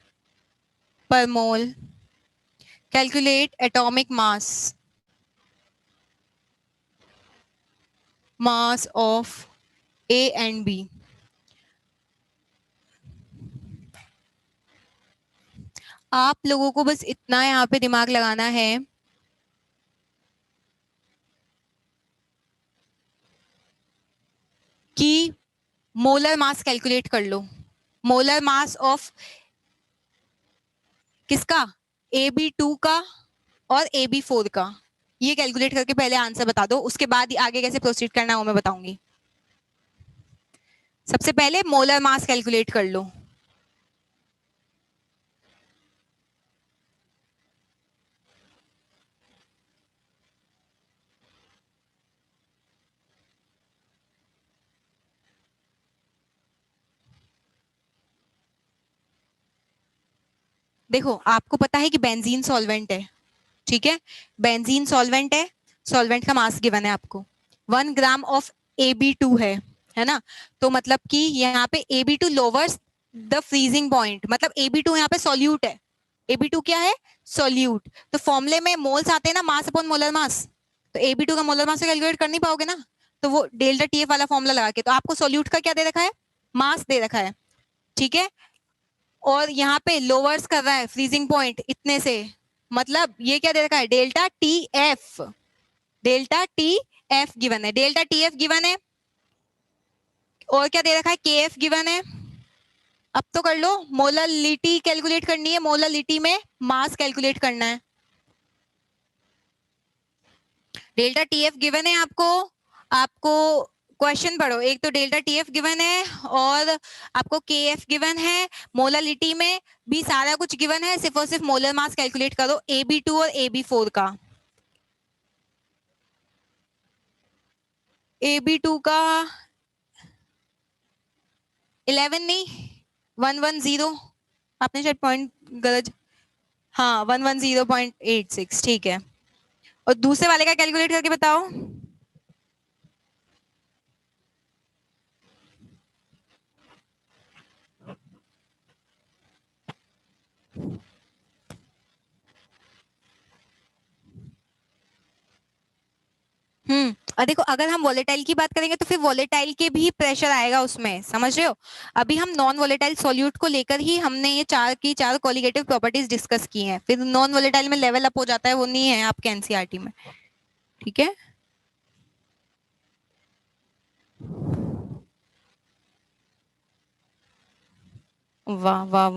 per mole. Calculate atomic mass of A and B. आप लोगों को बस इतना यहाँ पे दिमाग लगाना है कि मोलर मास कैलकुलेट कर लो। मोलर मास ऑफ किसका? AB2 का और AB4 का। ये कैलकुलेट करके पहले आंसर बता दो, उसके बाद आगे कैसे प्रोसीड करना है वो मैं बताऊंगी। सबसे पहले मोलर मास कैलकुलेट कर लो। देखो आपको पता है कि बेंजीन सॉल्वेंट है, ठीक है, बेंजीन सॉल्वेंट है, सॉल्वेंट का मास गिवन है आपको 1 ग्राम ऑफ AB2 है ना, तो मतलब कि यहाँ पे AB2 louvers the freezing point, मतलब AB2 यहाँ पे सॉल्यूट है। AB2 क्या है? सॉल्यूट। तो फॉर्मूले में मोल्स आते हैं ना, मास अपॉन मोलर मास, तो AB2 का मोलर मास से कैलकुलेट कर नहीं पाओगे ना, तो वो डेल्टा TF वाला फॉर्मूला लगा के, तो आपको सॉल्यूट का क्या दे रखा है? मास दे रखा है, ठीक है, और यहाँ पे लोअर्स कर रहा है फ्रीजिंग पॉइंट इतने से, मतलब ये क्या दे रखा है? डेल्टा TF गिवन है, डेल्टा TF गिवन है, और क्या दे रखा है? KF गिवन है। अब तो कर लो, मोलालिटी कैलकुलेट करनी है, मोलालिटी में मास कैलकुलेट करना है। डेल्टा TF गिवन है आपको क्वेश्चन पढ़ो, एक तो डेल्टा TF गिवन है और आपको KF गिवन है, मोलालिटी में भी सारा कुछ गिवन है, सिर्फ और सिर्फ मोलर मास कैलकुलेट करो AB2 और AB4 का। AB2 का 11 नहीं 110, आपने शायद पॉइंट गलत, हाँ 110.86, ठीक है, और दूसरे वाले का कैलकुलेट करके बताओ। और देखो अगर हम वॉलेटाइल की बात करेंगे तो फिर वॉलेटाइल के भी प्रेशर आएगा उसमें, समझ रहे हो। अभी हम नॉन वॉलेटाइल सॉल्यूट को लेकर ही हमने ये चार क्वालिटेटिव प्रॉपर्टीज डिस्कस की हैं, फिर नॉन वॉलेटाइल में लेवल अप हो जाता है, वो नहीं है आपके एनसीईआरटी में, ठीक है। वाह वाह,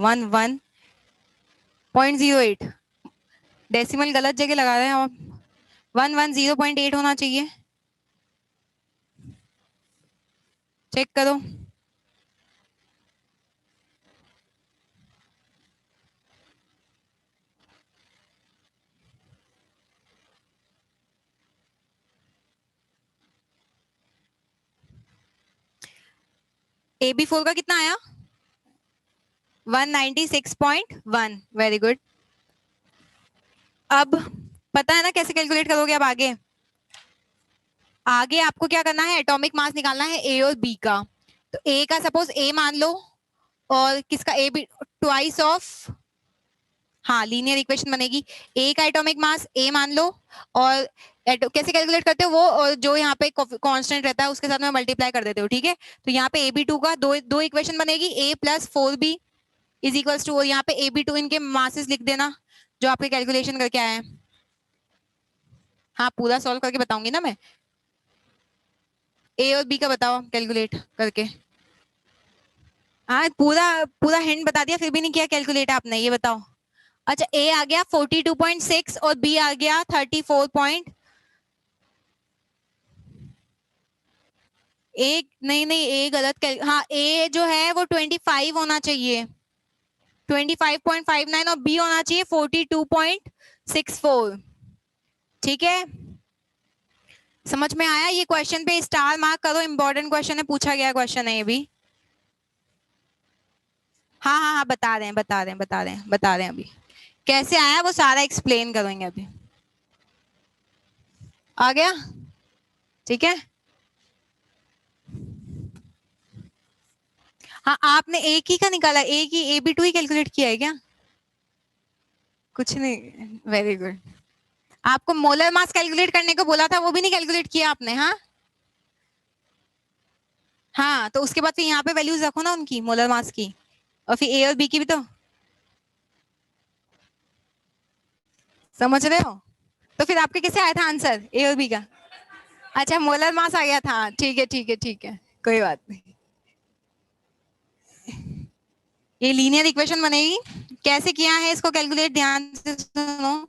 11.08, डेसिमल गलत जगह लगा रहे हैं आप, 110.8 होना चाहिए, चेक करो। AB4 का कितना आया? 196.1, वेरी गुड। अब पता है ना कैसे कैलकुलेट करोगे? अब आगे आगे आपको क्या करना है, एटॉमिक मास निकालना है ए और बी का। तो ए का सपोज ए मान लो, और किसका ए बी, ट्वाइस ऑफ, हाँ लीनियर इक्वेशन बनेगी, ए का एटॉमिक मास ए मान लो, और कैसे कैलकुलेट करते हो वो, और जो यहाँ पे कांस्टेंट रहता है उसके साथ में मल्टीप्लाई कर देते हो, ठीक है। तो यहाँ पे AB2 का दो इक्वेशन बनेगी, A + 4B is equals to, और यहाँ पे AB2 इनके मासेस लिख देना जो आपके कैलकुलेशन करके आए हैं। हाँ पूरा सॉल्व करके बताऊंगी ना मैं। ए और बी का बताओ कैलकुलेट करके। हाँ पूरा पूरा हिंट बता दिया, फिर भी नहीं किया कैलकुलेट आपने, ये बताओ। अच्छा ए आ गया 42.6 और बी आ गया 34 पॉइंट, एक नहीं नहीं ए गलत हाँ ए जो है वो 25 होना चाहिए, 25.59, और बी होना चाहिए 42.64, ठीक है। समझ में आया? ये क्वेश्चन पे स्टार मार्क करो, इंपॉर्टेंट क्वेश्चन है, पूछा गया क्वेश्चन है ये भी। हाँ हाँ हाँ बता रहे हैं अभी कैसे आया वो सारा एक्सप्लेन करेंगे अभी। आ गया? ठीक है। हाँ आपने एक ही का निकाला, एक ही AB2 ही कैलकुलेट किया है क्या? कुछ नहीं, वेरी गुड। आपको मोलर मास कैलकुलेट करने को बोला था, वो भी नहीं कैलकुलेट किया आपने? हाँ हाँ, तो उसके बाद फिर यहाँ पे वैल्यूज रखो ना उनकी, मोलर मास की, और फिर ए और बी की भी तो। समझ रहे हो? तो फिर आपके कैसे आया था आंसर ए और बी का? अच्छा मोलर मास आ गया था, ठीक है ठीक है ठीक है, कोई बात नहीं। ये लीनियर इक्वेशन बनेगी, कैसे किया है इसको कैलकुलेट, ध्यान से सुनो।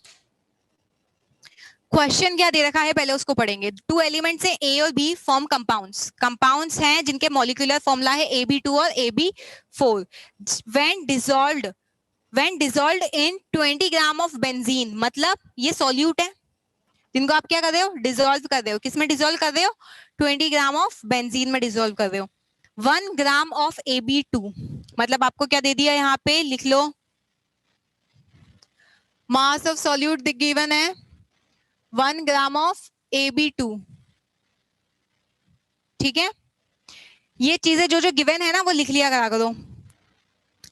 क्वेश्चन क्या दे रखा है पहले उसको पढ़ेंगे। टू एलिमेंट्स है ए और बी, फॉर्म कंपाउंड्स, कंपाउंड्स हैं जिनके मॉलिक्यूलर फॉर्मूला है AB2 और AB4। When dissolved in 20 gram of benzene, मतलब ये सॉल्यूट है जिनको आप क्या कर रहे हो, डिसॉल्व कर रहे हो। किसमें डिसॉल्व कर रहे हो? 20 ग्राम ऑफ बेंजीन में डिसॉल्व कर रहे हो। 1 ग्राम ऑफ AB2, मतलब आपको क्या दे दिया यहाँ पे, लिख लो, मास ऑफ सॉल्यूट गिवन है 1 ग्राम ऑफ AB2, ठीक है। ये चीजें जो जो गिवन है ना वो लिख लिया करा करो।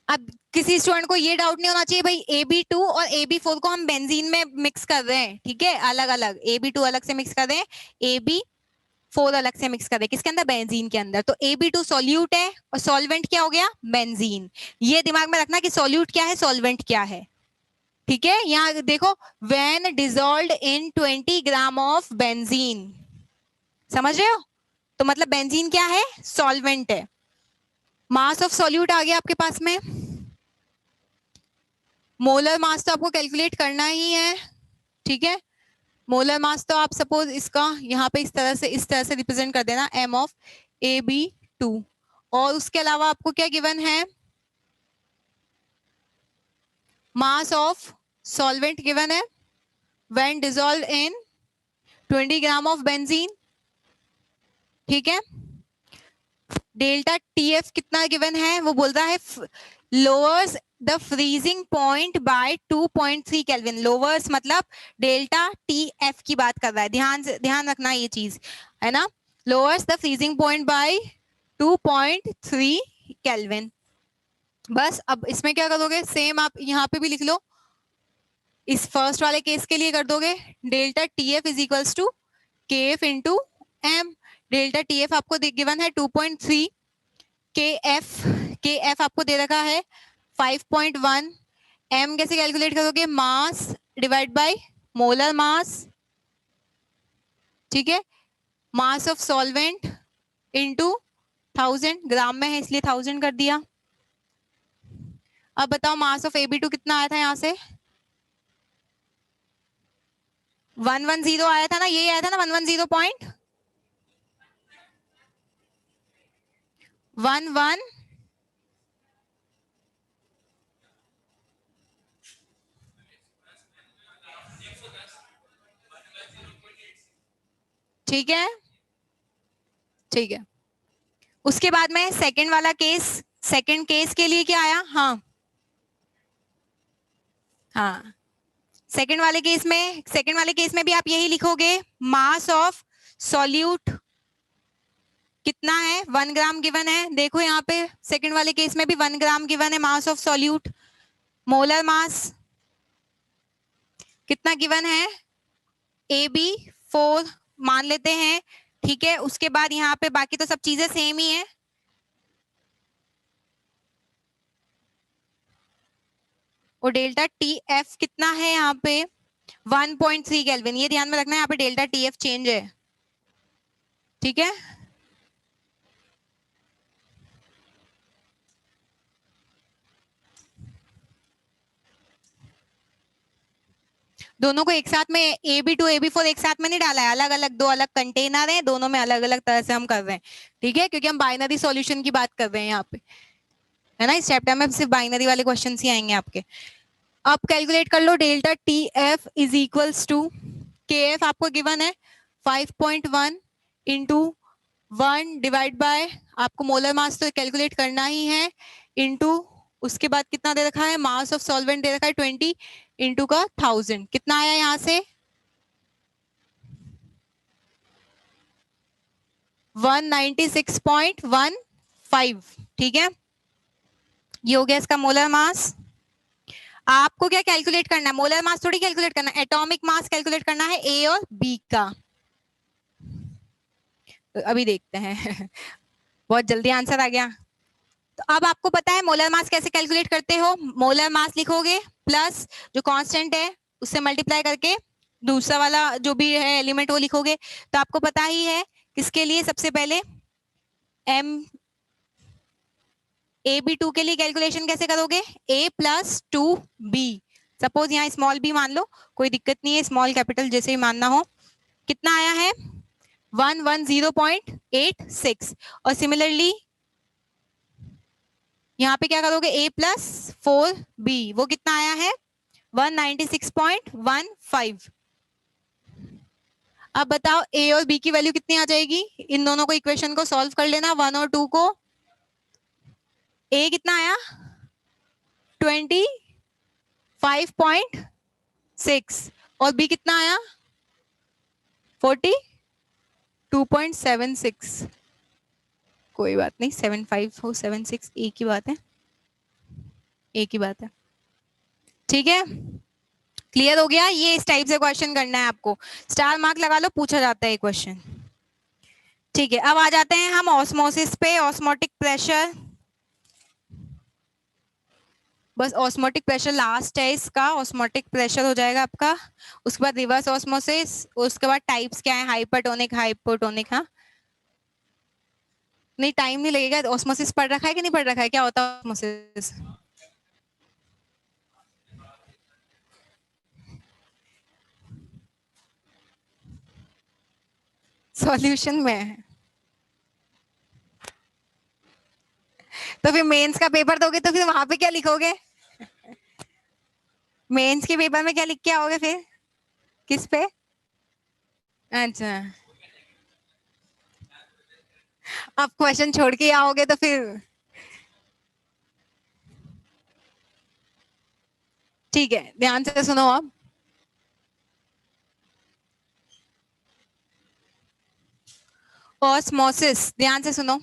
अब किसी स्टूडेंट को ये डाउट नहीं होना चाहिए भाई AB2 और AB4 को हम बेंजीन में मिक्स कर रहे हैं, ठीक है, अलग अलग, AB2 अलग से मिक्स कर रहे हैं, AB4 अलग से मिक्स कर रहे हैं, किसके अंदर, बेंजीन के अंदर। तो AB2 सॉल्यूट है और सॉल्वेंट क्या हो गया, बेंजीन। ये दिमाग में रखना कि सॉल्यूट क्या है, सॉल्वेंट क्या है, ठीक है। यहाँ देखो, when dissolved in 20 gram of benzene, समझ रहे हो? तो मतलब बेंजीन क्या है, सॉल्वेंट है। मास ऑफ सॉल्यूट आ गया आपके पास में, मोलर मास तो आपको कैलकुलेट करना ही है, ठीक है। मोलर मास तो आप सपोज इसका यहाँ पे इस तरह से रिप्रेजेंट कर देना, m ऑफ AB2। और उसके अलावा आपको क्या गिवन है, मास ऑफ सॉल्वेंट गिवन है when dissolve in 20 gram of benzene, ठीक है। डेल्टा TF कितना गिवन है, वो बोल रहा है lowers the freezing point by 2.3 kelvin. Lowers मतलब डेल्टा TF की बात कर रहा है, ध्यान रखना ये चीज है ना, lowers the freezing point by 2.3 kelvin. बस अब इसमें क्या करोगे, सेम आप यहाँ पे भी लिख लो, इस फर्स्ट वाले केस के लिए कर दोगे, delta TF is equals to KF into M, delta T F आपको गिवन है 2.3, के एफ आपको दे रखा है 5.1, एम कैसे कैलकुलेट करोगे, मास डिवाइड बाय मोलर मास, ठीक है, मास ऑफ सॉल्वेंट इनटू 1000, ग्राम में है इसलिए 1000 कर दिया। अब बताओ मास ऑफ Ab2 कितना आया था यहाँ से, 110 आया था ना, ये आया था ना 110.11, ठीक है, ठीक है। उसके बाद में सेकंड वाला केस, सेकंड केस के लिए क्या आया, हाँ हाँ, सेकंड वाले केस में भी आप यही लिखोगे, मास ऑफ सॉल्यूट कितना है, 1 ग्राम गिवन है, देखो यहाँ पे सेकंड वाले केस में भी 1 ग्राम गिवन है मास ऑफ सॉल्यूट, मोलर मास कितना गिवन है, AB4 मान लेते हैं, ठीक है। उसके बाद यहाँ पे बाकी तो सब चीजें सेम ही है, और डेल्टा TF कितना है यहाँ पे 1.3 केल्विन, ये ध्यान में रखना है, यहाँ पे डेल्टा TF चेंज है, ठीक है। दोनों को एक साथ में AB2 AB4 एक साथ में नहीं डाला है, अलग अलग दो अलग कंटेनर हैं, दोनों में अलग अलग तरह से हम कर रहे हैं, ठीक है, क्योंकि हम बाइनरी सॉल्यूशन की बात कर रहे हैं यहाँ पे, है ना। इस चैप्टर में सिर्फ बाइनरी वाले क्वेश्चंस ही आएंगे आपके। अब कैलकुलेट कर लो, delta TF is equals to, KF आपको गिवन है 5.1 इंटू 1 डिवाइड बाय, आपको मोलर मास तो कैलकुलेट करना ही है, इंटू उसके बाद कितना दे रखा है, मास ऑफ सॉल्वेंट दे रखा है 20 इंटू का 1000, कितना आया यहां से 196.15, ठीक है, ये हो गया इसका मोलर मास। आपको क्या कैलकुलेट करना है, मोलर मास थोड़ी कैलकुलेट करना है, एटॉमिक मास कैलकुलेट करना है ए और बी का, तो अभी देखते हैं बहुत जल्दी आंसर आ गया। तो अब आपको पता है मोलर मास कैसे कैलकुलेट करते हो, मोलर मास लिखोगे प्लस जो कांस्टेंट है उससे मल्टीप्लाई करके दूसरा वाला जो भी है एलिमेंट वो लिखोगे, तो आपको पता ही है किसके लिए, सबसे पहले एम AB2 के लिए कैलकुलेशन कैसे करोगे, A प्लस 2B, सपोज यहाँ स्मॉल b मान लो, कोई दिक्कत नहीं है, स्मॉल कैपिटल जैसे ही मानना हो, कितना आया है 110.86, और सिमिलरली यहाँ पे क्या करोगे A प्लस 4B, वो कितना आया है 196.15। अब बताओ A और B की वैल्यू कितनी आ जाएगी, इन दोनों को इक्वेशन को सॉल्व कर लेना, 1 और 2 को, A कितना आया 25.6 और B कितना आया 42.76, कोई बात नहीं, 75 हो 76 एक ही बात है, एक ही बात है, ठीक है, क्लियर हो गया। ये इस टाइप से क्वेश्चन करना है आपको, स्टार मार्क लगा लो, पूछा जाता है क्वेश्चन, ठीक है। अब आ जाते हैं हम ऑस्मोसिस पे, ऑस्मोटिक प्रेशर, बस ऑस्मोटिक प्रेशर लास्ट है इसका, ऑस्मोटिक प्रेशर हो जाएगा आपका, उसके बाद रिवर्स ऑस्मोसिस, उसके बाद टाइप्स क्या है, हाइपरटोनिक हाइपोटोनिक, हाँ नहीं टाइम नहीं लगेगा, ऑस्मोसिस पढ़ रखा है कि नहीं पढ़ रखा है, क्या होता है ऑस्मोसिस, सॉल्यूशन में है, तो फिर मेंस का पेपर दोगे तो फिर वहां पे क्या लिखोगे, मेंस के पेपर में क्या लिख के आओगे फिर, किस पे, अच्छा आप क्वेश्चन छोड़ के आओगे तो फिर, ठीक है ध्यान से सुनो। अब ऑस्मोसिस, ध्यान से सुनो,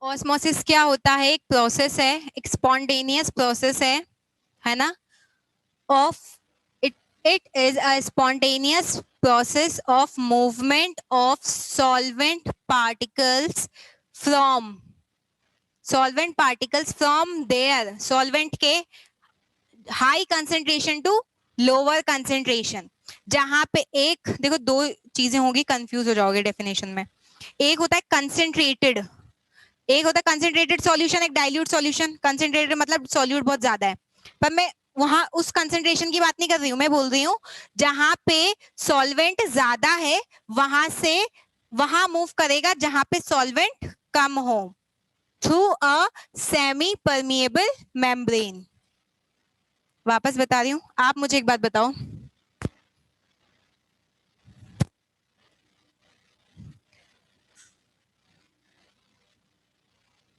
ऑस्मोसिस क्या होता है, एक प्रोसेस है, एक स्पॉन्टेनियस प्रोसेस है ना, of it it is a spontaneous process of movement of solvent particles from their solvent के high concentration to lower concentration. जहां पे एक देखो, दो चीजें होगी, कंफ्यूज हो जाओगे डेफिनेशन में। एक होता है कंसेंट्रेटेड, एक होता है कंसेंट्रेटेड सॉल्यूशन, एक डाइल्यूट सॉल्यूशन। कंसेंट्रेटेड मतलब सॉल्यूट बहुत ज्यादा है, पर मैं वहां उस कंसेंट्रेशन की बात नहीं कर रही हूं, मैं बोल रही हूं जहां पे सॉल्वेंट ज्यादा है वहां से वहां मूव करेगा जहां पे सॉल्वेंट कम हो, through a semi permeable membrane. वापस बता रही हूं, आप मुझे एक बात बताओ,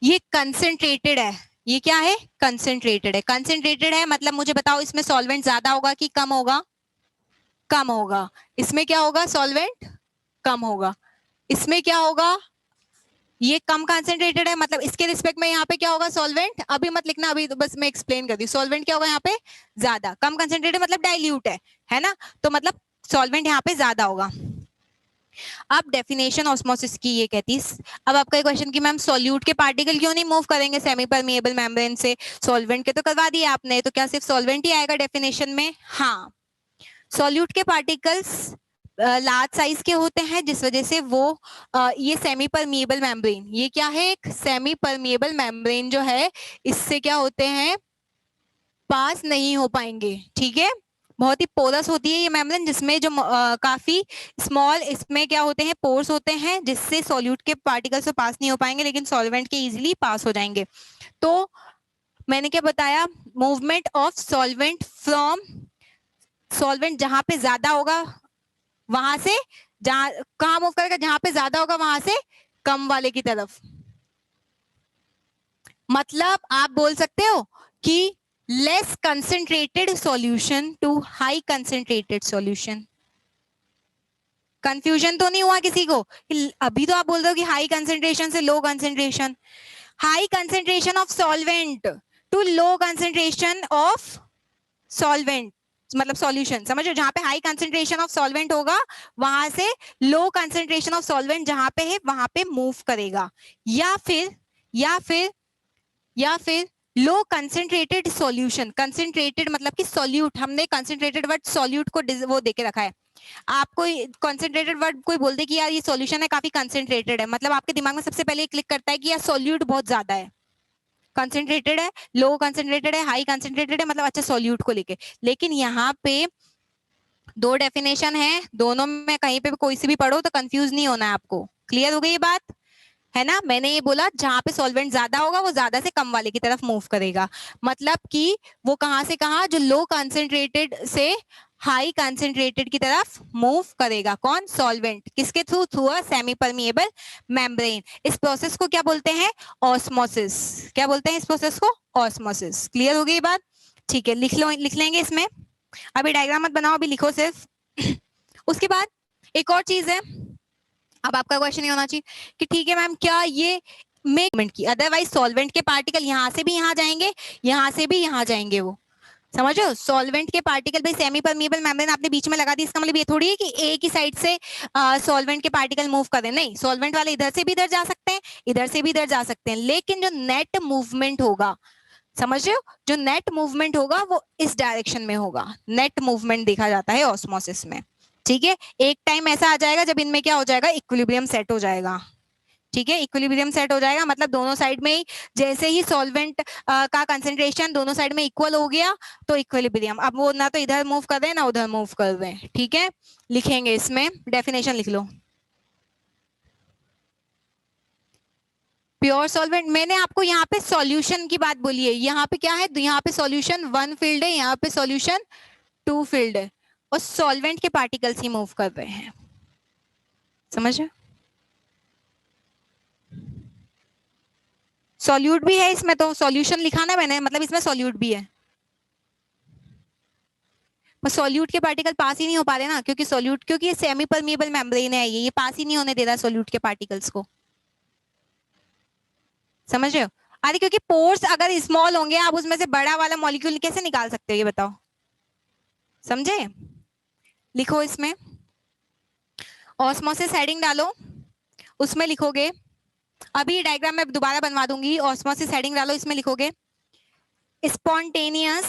ये कंसेंट्रेटेड है, ये क्या है, कंसेंट्रेटेड है। कंसेंट्रेटेड है मतलब मुझे बताओ इसमें सॉल्वेंट ज्यादा होगा कि कम होगा? कम होगा। इसमें क्या होगा, सॉल्वेंट कम होगा। इसमें क्या होगा, ये कम कंसेंट्रेटेड है मतलब इसके रिस्पेक्ट में यहाँ पे क्या होगा, सॉल्वेंट। अभी मत लिखना, अभी तो बस मैं एक्सप्लेन कर दी। सॉल्वेंट क्या होगा यहाँ पे, ज्यादा। कम कंसेंट्रेटेड मतलब डाइल्यूट है ना, तो मतलब सॉल्वेंट यहाँ पे ज्यादा होगा। अब डेफिनेशन ऑस्मोसिस की ये कहती है। अब आपका एक क्वेश्चन कि मैम सॉल्यूट के पार्टिकल क्यों नहीं मूव करेंगे सेमी परमिएबल मेम्ब्रेन से, सॉल्वेंट के तो करवा दिए आपने, तो क्या सिर्फ सॉल्वेंट ही आएगा डेफिनेशन में? हाँ, सॉल्यूट के पार्टिकल्स लार्ज साइज के होते हैं, जिस वजह से वो ये सेमी परमिएबल मेम्ब्रेन, ये क्या है, एक सेमी परमिएबल मेम्ब्रेन जो है, इससे क्या होते हैं, पास नहीं हो पाएंगे। ठीक है, बहुत ही पोरस होती है ये मेम्ब्रेन, जिसमें जो काफी स्मॉल, इसमें क्या होते हैं, पोर्स होते हैं, जिससे सॉल्यूट के पार्टिकल्स तो पास नहीं हो पाएंगे, लेकिन सॉल्वेंट के इजीली पास हो जाएंगे। तो मैंने क्या बताया, movement of solvent from solvent जहां पे ज्यादा होगा वहां से, जहां कहां मूव करेगा, जहां पे ज्यादा होगा वहां से कम वाले की तरफ। मतलब आप बोल सकते हो कि less concentrated solution to high concentrated solution. Confusion तो नहीं हुआ किसी को? अभी तो आप बोल रहे हो कि हाई कंसेंट्रेशन से low concentration, high concentration of solvent to low concentration of solvent, मतलब सॉल्यूशन, समझो, जहां पे हाई कंसेंट्रेशन ऑफ सॉल्वेंट होगा वहां से लो कंसेंट्रेशन ऑफ सॉल्वेंट जहां पे है वहां पे मूव करेगा। या फिर या फिर या फिर लो कंसेंट्रेटेड सॉल्यूशन, कंसेंट्रेटेड मतलब कि सॉल्यूट, हमने कंसेंट्रेटेड वर्ड सॉल्यूट को वो देके रखा है। आपको कंसेंट्रेटेड वर्ड कोई बोल दे कि यार ये सॉल्यूशन है, काफी कंसेंट्रेटेड है, मतलब आपके दिमाग में सबसे पहले क्लिक करता है कि यार सॉल्यूट बहुत ज्यादा है। कंसेंट्रेटेड है, लो कंसेंट्रेटेड है, हाई कंसेंट्रेटेड है, मतलब अच्छा सॉल्यूट को लेके। लेकिन यहाँ पे दो डेफिनेशन है, दोनों में कहीं पे भी कोई सी भी पढ़ो तो कंफ्यूज नहीं होना है आपको। क्लियर हो गई ये बात, है ना? मैंने ये बोला जहां पे सॉल्वेंट ज्यादा होगा वो ज्यादा से कम वाले की तरफ मूव करेगा, मतलब कि वो कहां से कहां, जो लो कंसेंट्रेटेड से हाई कंसेंट्रेटेड की तरफ मूव करेगा। कौन? सॉल्वेंट। किसके through? Through a semi permeable membrane. इस प्रोसेस को क्या बोलते हैं? ऑस्मोसिस। क्या बोलते हैं इस प्रोसेस को? ऑस्मोसिस। क्लियर हो गई बात? ठीक है, लिख लेंगे इसमें। अभी डायग्राम मत बनाओ, अभी लिखो सिर्फ। उसके बाद एक और चीज है, अब आपका क्वेश्चन ये होना चाहिए कि ठीक है मैम, क्या ये मेक की, अदरवाइज सॉल्वेंट के पार्टिकल यहां से भी यहां जाएंगे, यहां से भी यहां जाएंगे, वो समझो। सॉल्वेंट के पार्टिकल भाई सेमी परमिएबल मेम्ब्रेन आपने बीच में लगा दी, इसका मतलब ये थोड़ी है कि एक ही साइड से सॉल्वेंट के पार्टिकल मूव करें, नहीं, सॉल्वेंट वाले इधर से भी इधर जा सकते हैं, इधर से भी इधर जा सकते हैं, लेकिन जो नेट मूवमेंट होगा, समझ रहे हो, जो नेट मूवमेंट होगा वो इस डायरेक्शन में होगा। नेट मूवमेंट देखा जाता है ऑस्मोसिस में। ठीक है, एक टाइम ऐसा आ जाएगा जब इनमें क्या हो जाएगा, इक्विलिब्रियम सेट हो जाएगा। ठीक है, इक्विलिब्रियम सेट हो जाएगा, मतलब दोनों साइड में ही जैसे ही सॉल्वेंट का कंसेंट्रेशन दोनों साइड में इक्वल हो गया तो इक्विलिब्रियम। अब वो ना तो इधर मूव कर रहे हैं ना उधर मूव कर रहे हैं। ठीक है, लिखेंगे इसमें, डेफिनेशन लिख लो। प्योर सॉल्वेंट, मैंने आपको यहाँ पे सॉल्यूशन की बात बोली है, यहाँ पे क्या है, यहाँ पे सॉल्यूशन 1 फील्ड है, यहाँ पे सॉल्यूशन 2 फील्ड है, और सॉल्वेंट के पार्टिकल्स ही मूव कर रहे हैं, समझ रहे? सॉल्यूट भी है इसमें, तो सॉल्यूशन लिखा ना मैंने, मतलब इसमें सॉल्यूट भी है, पर सॉल्यूट के पार्टिकल पास ही नहीं हो पा रहे ना, क्योंकि सॉल्यूट, क्योंकि ये सेमी परमिएबल मेम्ब्रेन है, ये पास ही नहीं होने दे रहा सॉल्यूट के पार्टिकल्स को, समझ रहे हो? अरे क्योंकि पोर्स अगर स्मॉल होंगे, आप उसमें से बड़ा वाला मॉलिक्यूल कैसे निकाल सकते हो, ये बताओ, समझे? लिखो इसमें, ऑस्मोसिस हेडिंग डालो, उसमें लिखोगे, अभी डायग्राम मैं दोबारा बनवा दूंगी, ऑस्मोसिस हेडिंग डालो, इसमें लिखोगे spontaneous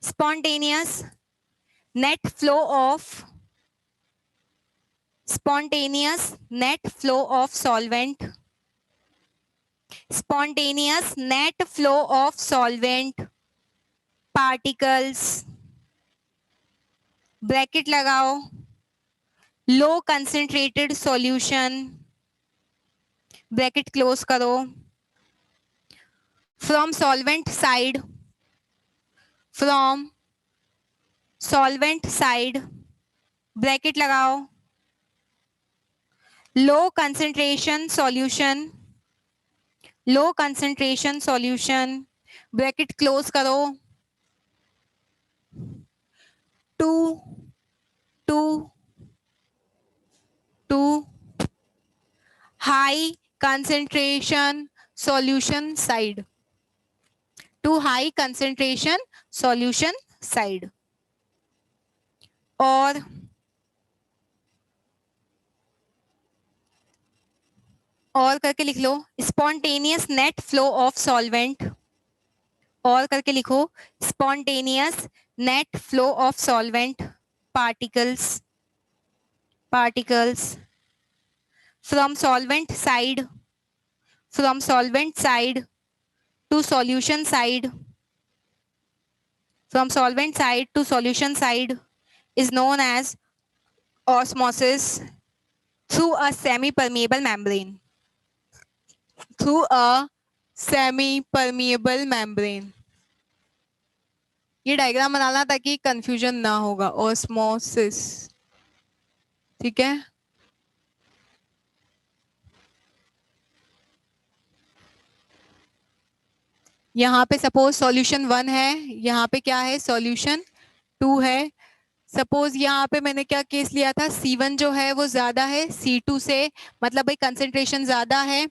spontaneous net flow of spontaneous net flow of solvent, spontaneous net flow of solvent particles, bracket लगाओ, low concentrated solution, bracket close करो, from solvent side, from solvent side, bracket लगाओ, low concentration solution, low concentration solution, bracket close करो, to to to high concentration solution side, to high concentration solution side, और करके लिख लो spontaneous net flow of solvent, और करके लिखो spontaneous net flow of solvent particles, particles from solvent side, from solvent side to solution side, from solvent side to solution side is known as osmosis through a semi-permeable membrane, through a semi-permeable membrane. ये diagram बनाना ताकि confusion ना होगा, osmosis, ठीक है। यहाँ पे suppose solution 1 है, यहाँ पे क्या है सॉल्यूशन 2 है। सपोज यहाँ पे मैंने क्या केस लिया था, C1 जो है वो ज्यादा है C2 से, मतलब भाई कंसेंट्रेशन ज्यादा है,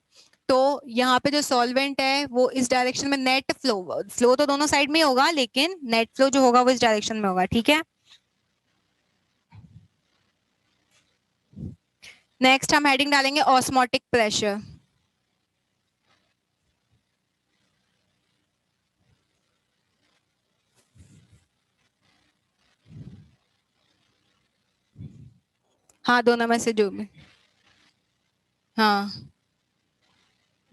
तो यहाँ पे जो सॉल्वेंट है वो इस डायरेक्शन में, नेट फ्लो, फ्लो तो दोनों साइड में होगा लेकिन नेट फ्लो जो होगा वो इस डायरेक्शन में होगा, ठीक है। नेक्स्ट हम हेडिंग डालेंगे ऑस्मोटिक प्रेशर। हाँ दोनों में से जो भी, हाँ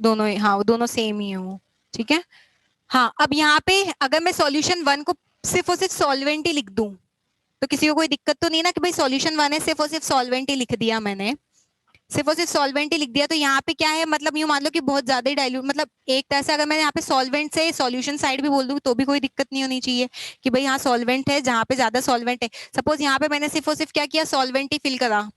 दोनों, हाँ वो दोनों सेम ही है वो, ठीक है। हाँ अब यहाँ पे अगर मैं सॉल्यूशन 1 को सिर्फ और सिर्फ सॉल्वेंट ही लिख दूं तो किसी को कोई दिक्कत तो नहीं ना, कि भाई सॉल्यूशन 1 है सिर्फ और सिर्फ सॉल्वेंट ही लिख दिया मैंने, सिर्फ और सिर्फ सॉल्वेंट ही लिख दिया, तो यहाँ पे क्या है, मतलब यूं मान लो कि बहुत ज्यादा ही डाइल्यूट, मतलब एक तरह से अगर मैं यहाँ पे सॉल्वेंट से सॉल्यूशन साइड भी बोल दूं तो भी कोई दिक्कत नहीं होनी चाहिए कि भाई यहाँ सॉल्वेंट है जहाँ पे ज्यादा सॉल्वेंट है। सपोज यहाँ पे मैंने सिर्फ और सिर्फ क्या किया, सॉल्वेंट ही फिल करा,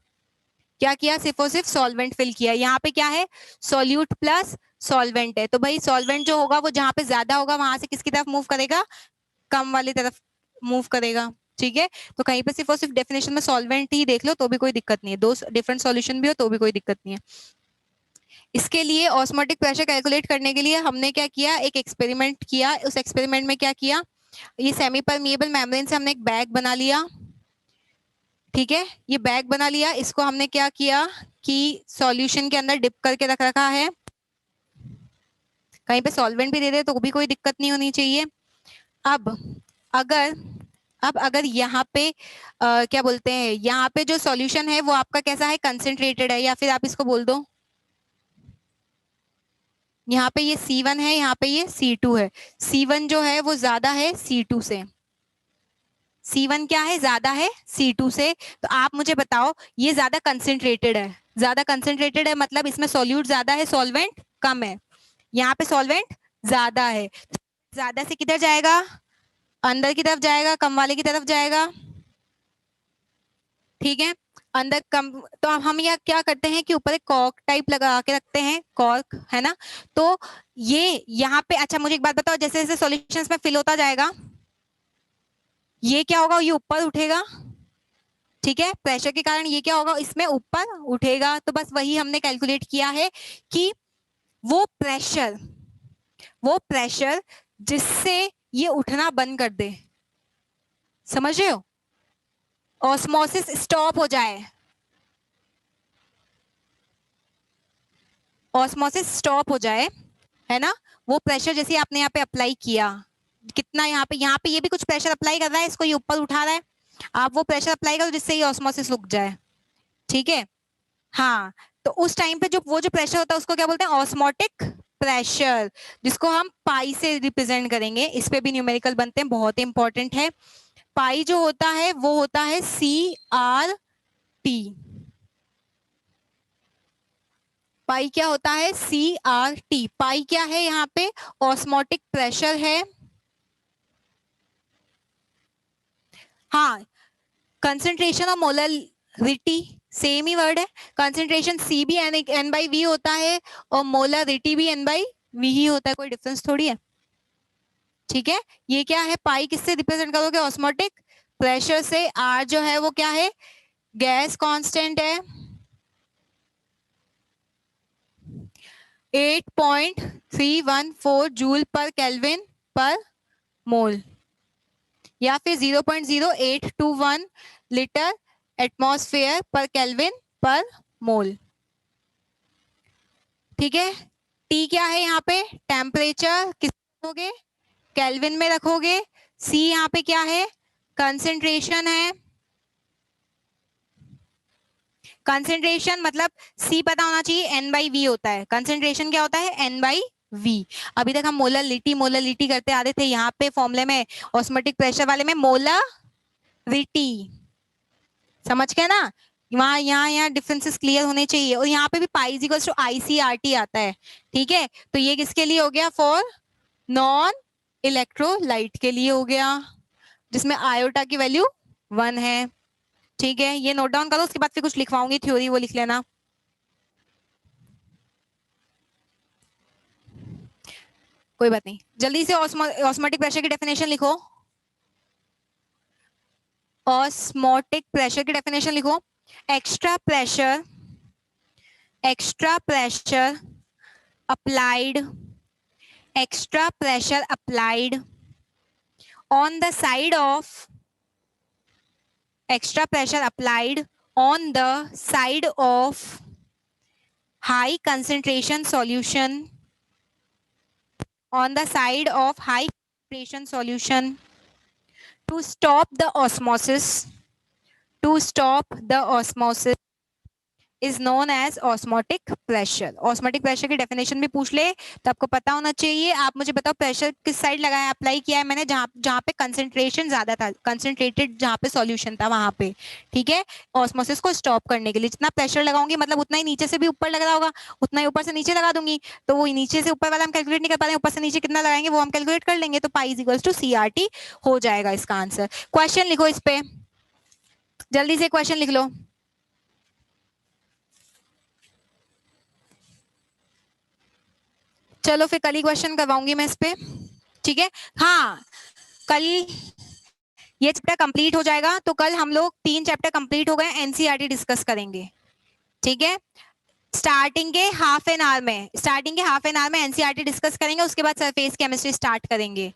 क्या किया, सिर्फ और सिर्फ सॉल्वेंट फिल किया। यहाँ पे क्या है, सॉल्यूट प्लस सॉल्वेंट है, तो भाई सॉल्वेंट जो होगा वो जहाँ पे ज्यादा होगा वहां से किसकी तरफ मूव करेगा, कम वाली तरफ मूव करेगा, ठीक है। तो कहीं पे सिर्फ और सिर्फ डेफिनेशन में सॉल्वेंट ही देख लो तो भी कोई दिक्कत नहीं है, दो डिफरेंट सॉल्यूशन भी हो तो भी कोई दिक्कत नहीं है। इसके लिए ऑस्मोटिक प्रेशर कैलकुलेट करने के लिए हमने क्या किया, एक एक्सपेरिमेंट किया। उस एक्सपेरिमेंट में क्या किया, ये सेमी परमिएबल मेम्ब्रेन से हमने एक बैग बना लिया, ठीक है। ये बैग बना लिया, इसको हमने क्या किया कि सॉल्यूशन के अंदर डिप करके रख रखा है, कहीं पे सॉल्वेंट भी दे दे तो भी कोई दिक्कत नहीं होनी चाहिए। अब अगर यहाँ पे क्या बोलते हैं, यहाँ पे जो सॉल्यूशन है वो आपका कैसा है, कंसेंट्रेटेड है, या फिर आप इसको बोल दो यहाँ पे ये C1 है, यहाँ पे ये C2 है। C1 जो है वो ज्यादा है C2 से, C1 क्या है, ज्यादा है C2 से। तो आप मुझे बताओ ये ज्यादा कंसेंट्रेटेड है, ज्यादा कंसेंट्रेटेड है मतलब इसमें सॉल्यूट ज्यादा है, सॉल्वेंट कम है। यहाँ पे सॉल्वेंट ज्यादा है, ज्यादा से किधर जाएगा, अंदर की तरफ जाएगा, कम वाले की तरफ जाएगा, ठीक है। अंदर कम, तो हम यह क्या करते हैं कि ऊपर एक कॉर्क टाइप लगा के रखते हैं, कॉर्क है ना। तो ये यहाँ पे, अच्छा मुझे एक बात बताओ, जैसे जैसे सॉल्यूशंस में फिल होता जाएगा ये क्या होगा, ये ऊपर उठेगा, ठीक है। प्रेशर के कारण ये क्या होगा, इसमें ऊपर उठेगा। तो बस वही हमने कैलकुलेट किया है कि वो प्रेशर जिससे ये उठना बंद कर दे, समझ रहे हो, ऑस्मोसिस स्टॉप हो जाए, ऑस्मोसिस स्टॉप हो जाए, है ना, वो प्रेशर जैसे आपने यहाँ पे अप्लाई किया, कितना यहाँ पे ये भी कुछ प्रेशर अप्लाई कर रहा है, इसको ये ऊपर उठा रहा है, आप वो प्रेशर अप्लाई करो जिससे ये ऑस्मोसिस रुक जाए, ठीक है। हाँ, तो उस टाइम पे जो वो जो प्रेशर होता है उसको क्या बोलते हैं, ऑस्मोटिक प्रेशर, जिसको हम पाई से रिप्रेजेंट करेंगे। इस पे भी न्यूमेरिकल बनते हैं, बहुत इंपॉर्टेंट है। पाई जो होता है वो होता है CRT। पाई क्या होता है, CRT। पाई क्या है यहाँ पे, ऑस्मोटिक प्रेशर है। हाँ, कंसेंट्रेशन और मोलरिटी सेम ही वर्ड है। कंसेंट्रेशन C भी N/V होता है और मोलरिटी भी N/V ही होता है, कोई डिफरेंस थोड़ी है, ठीक है। ये क्या है, पाई किससे रिप्रेजेंट करोगे, ऑस्मोटिक प्रेशर से। R जो है वो क्या है, गैस कांस्टेंट है, 8.314 जूल पर केल्विन पर मोल, या फिर 0.0821 लीटर एटमॉस्फेयर पर केल्विन पर मोल, ठीक है। टी क्या है यहाँ पे, टेम्परेचर किस रखोगे, केल्विन में रखोगे। सी यहाँ पे क्या है, कंसेंट्रेशन है। कंसेंट्रेशन मतलब सी पता होना चाहिए, N/V होता है। कंसेंट्रेशन क्या होता है, N/V। अभी तक हम मोलरिटी करते आ रहे थे, यहाँ पे फॉर्मूले में ऑस्मोटिक प्रेशर वाले में मोलरिटी, समझ गए ना। वहां यहाँ डिफरेंसेस क्लियर होने चाहिए। और यहाँ पे भी पाई इक्वल्स टू ICRT आता है, ठीक है। तो ये किसके लिए हो गया, फॉर नॉन इलेक्ट्रोलाइट के लिए हो गया, जिसमें आयोटा की वैल्यू 1 है, ठीक है। ये नोट डाउन करो, उसके बाद फिर कुछ लिखवाऊंगी थ्योरी, वो लिख लेना। कोई बात नहीं, जल्दी से ऑस्मोटिक प्रेशर की डेफिनेशन लिखो। ऑस्मोटिक प्रेशर की डेफिनेशन लिखो, extra pressure applied, extra pressure applied on the side of, extra pressure applied on the side of high concentration solution, on the side of high concentration solution to stop the osmosis, to stop the osmosis is known as osmotic pressure। osmotic pressure की definition भी पूछ ले तो आपको पता होना चाहिए। आप मुझे बताओ प्रेशर किस साइड लगाया, अप्लाई किया है मैंने, जहां पे कंसेंट्रेशन ज्यादा था, कंसेंट्रेटेड जहां पे सॉल्यूशन था वहां पे, ठीक है। ऑस्मोसिस को स्टॉप करने के लिए जितना प्रेशर लगाऊंगी, मतलब उतना ही नीचे से भी ऊपर लग रहा होगा, उतना ही ऊपर से नीचे लगा दूंगी। तो वो नीचे से ऊपर वाला हम कैलकुलेट नहीं कर पा रहे हैं, ऊपर से नीचे कितना लगाएंगे वो हम कैलकुलेट कर लेंगे। तो पाई इक्वल्स टू CRT हो जाएगा इसका आंसर। क्वेश्चन लिखो इस पे, जल्दी से क्वेश्चन लिख लो। चलो फिर कल ही क्वेश्चन करवाऊंगी मैं इस पे, ठीक है। हाँ, कल ये चैप्टर कंप्लीट हो जाएगा, तो कल हम लोग 3 चैप्टर कंप्लीट हो गए, NCERT डिस्कस करेंगे, ठीक है। स्टार्टिंग के हाफ एन आवर में NCERT डिस्कस करेंगे, उसके बाद सरफेस केमिस्ट्री स्टार्ट करेंगे,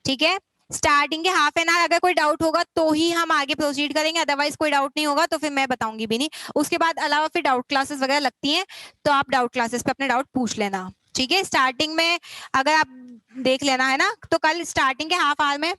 ठीक है। स्टार्टिंग के हाफ एन आवर, अगर कोई डाउट होगा तो ही हम आगे प्रोसीड करेंगे, अदरवाइज कोई डाउट नहीं होगा तो फिर मैं बताऊंगी भी नहीं। उसके बाद अलावा फिर डाउट क्लासेस वगैरह लगती हैं, तो आप डाउट क्लासेस पे अपने डाउट पूछ लेना, ठीक है। स्टार्टिंग में अगर आप देख लेना, है ना। तो कल स्टार्टिंग के हाफ आवर में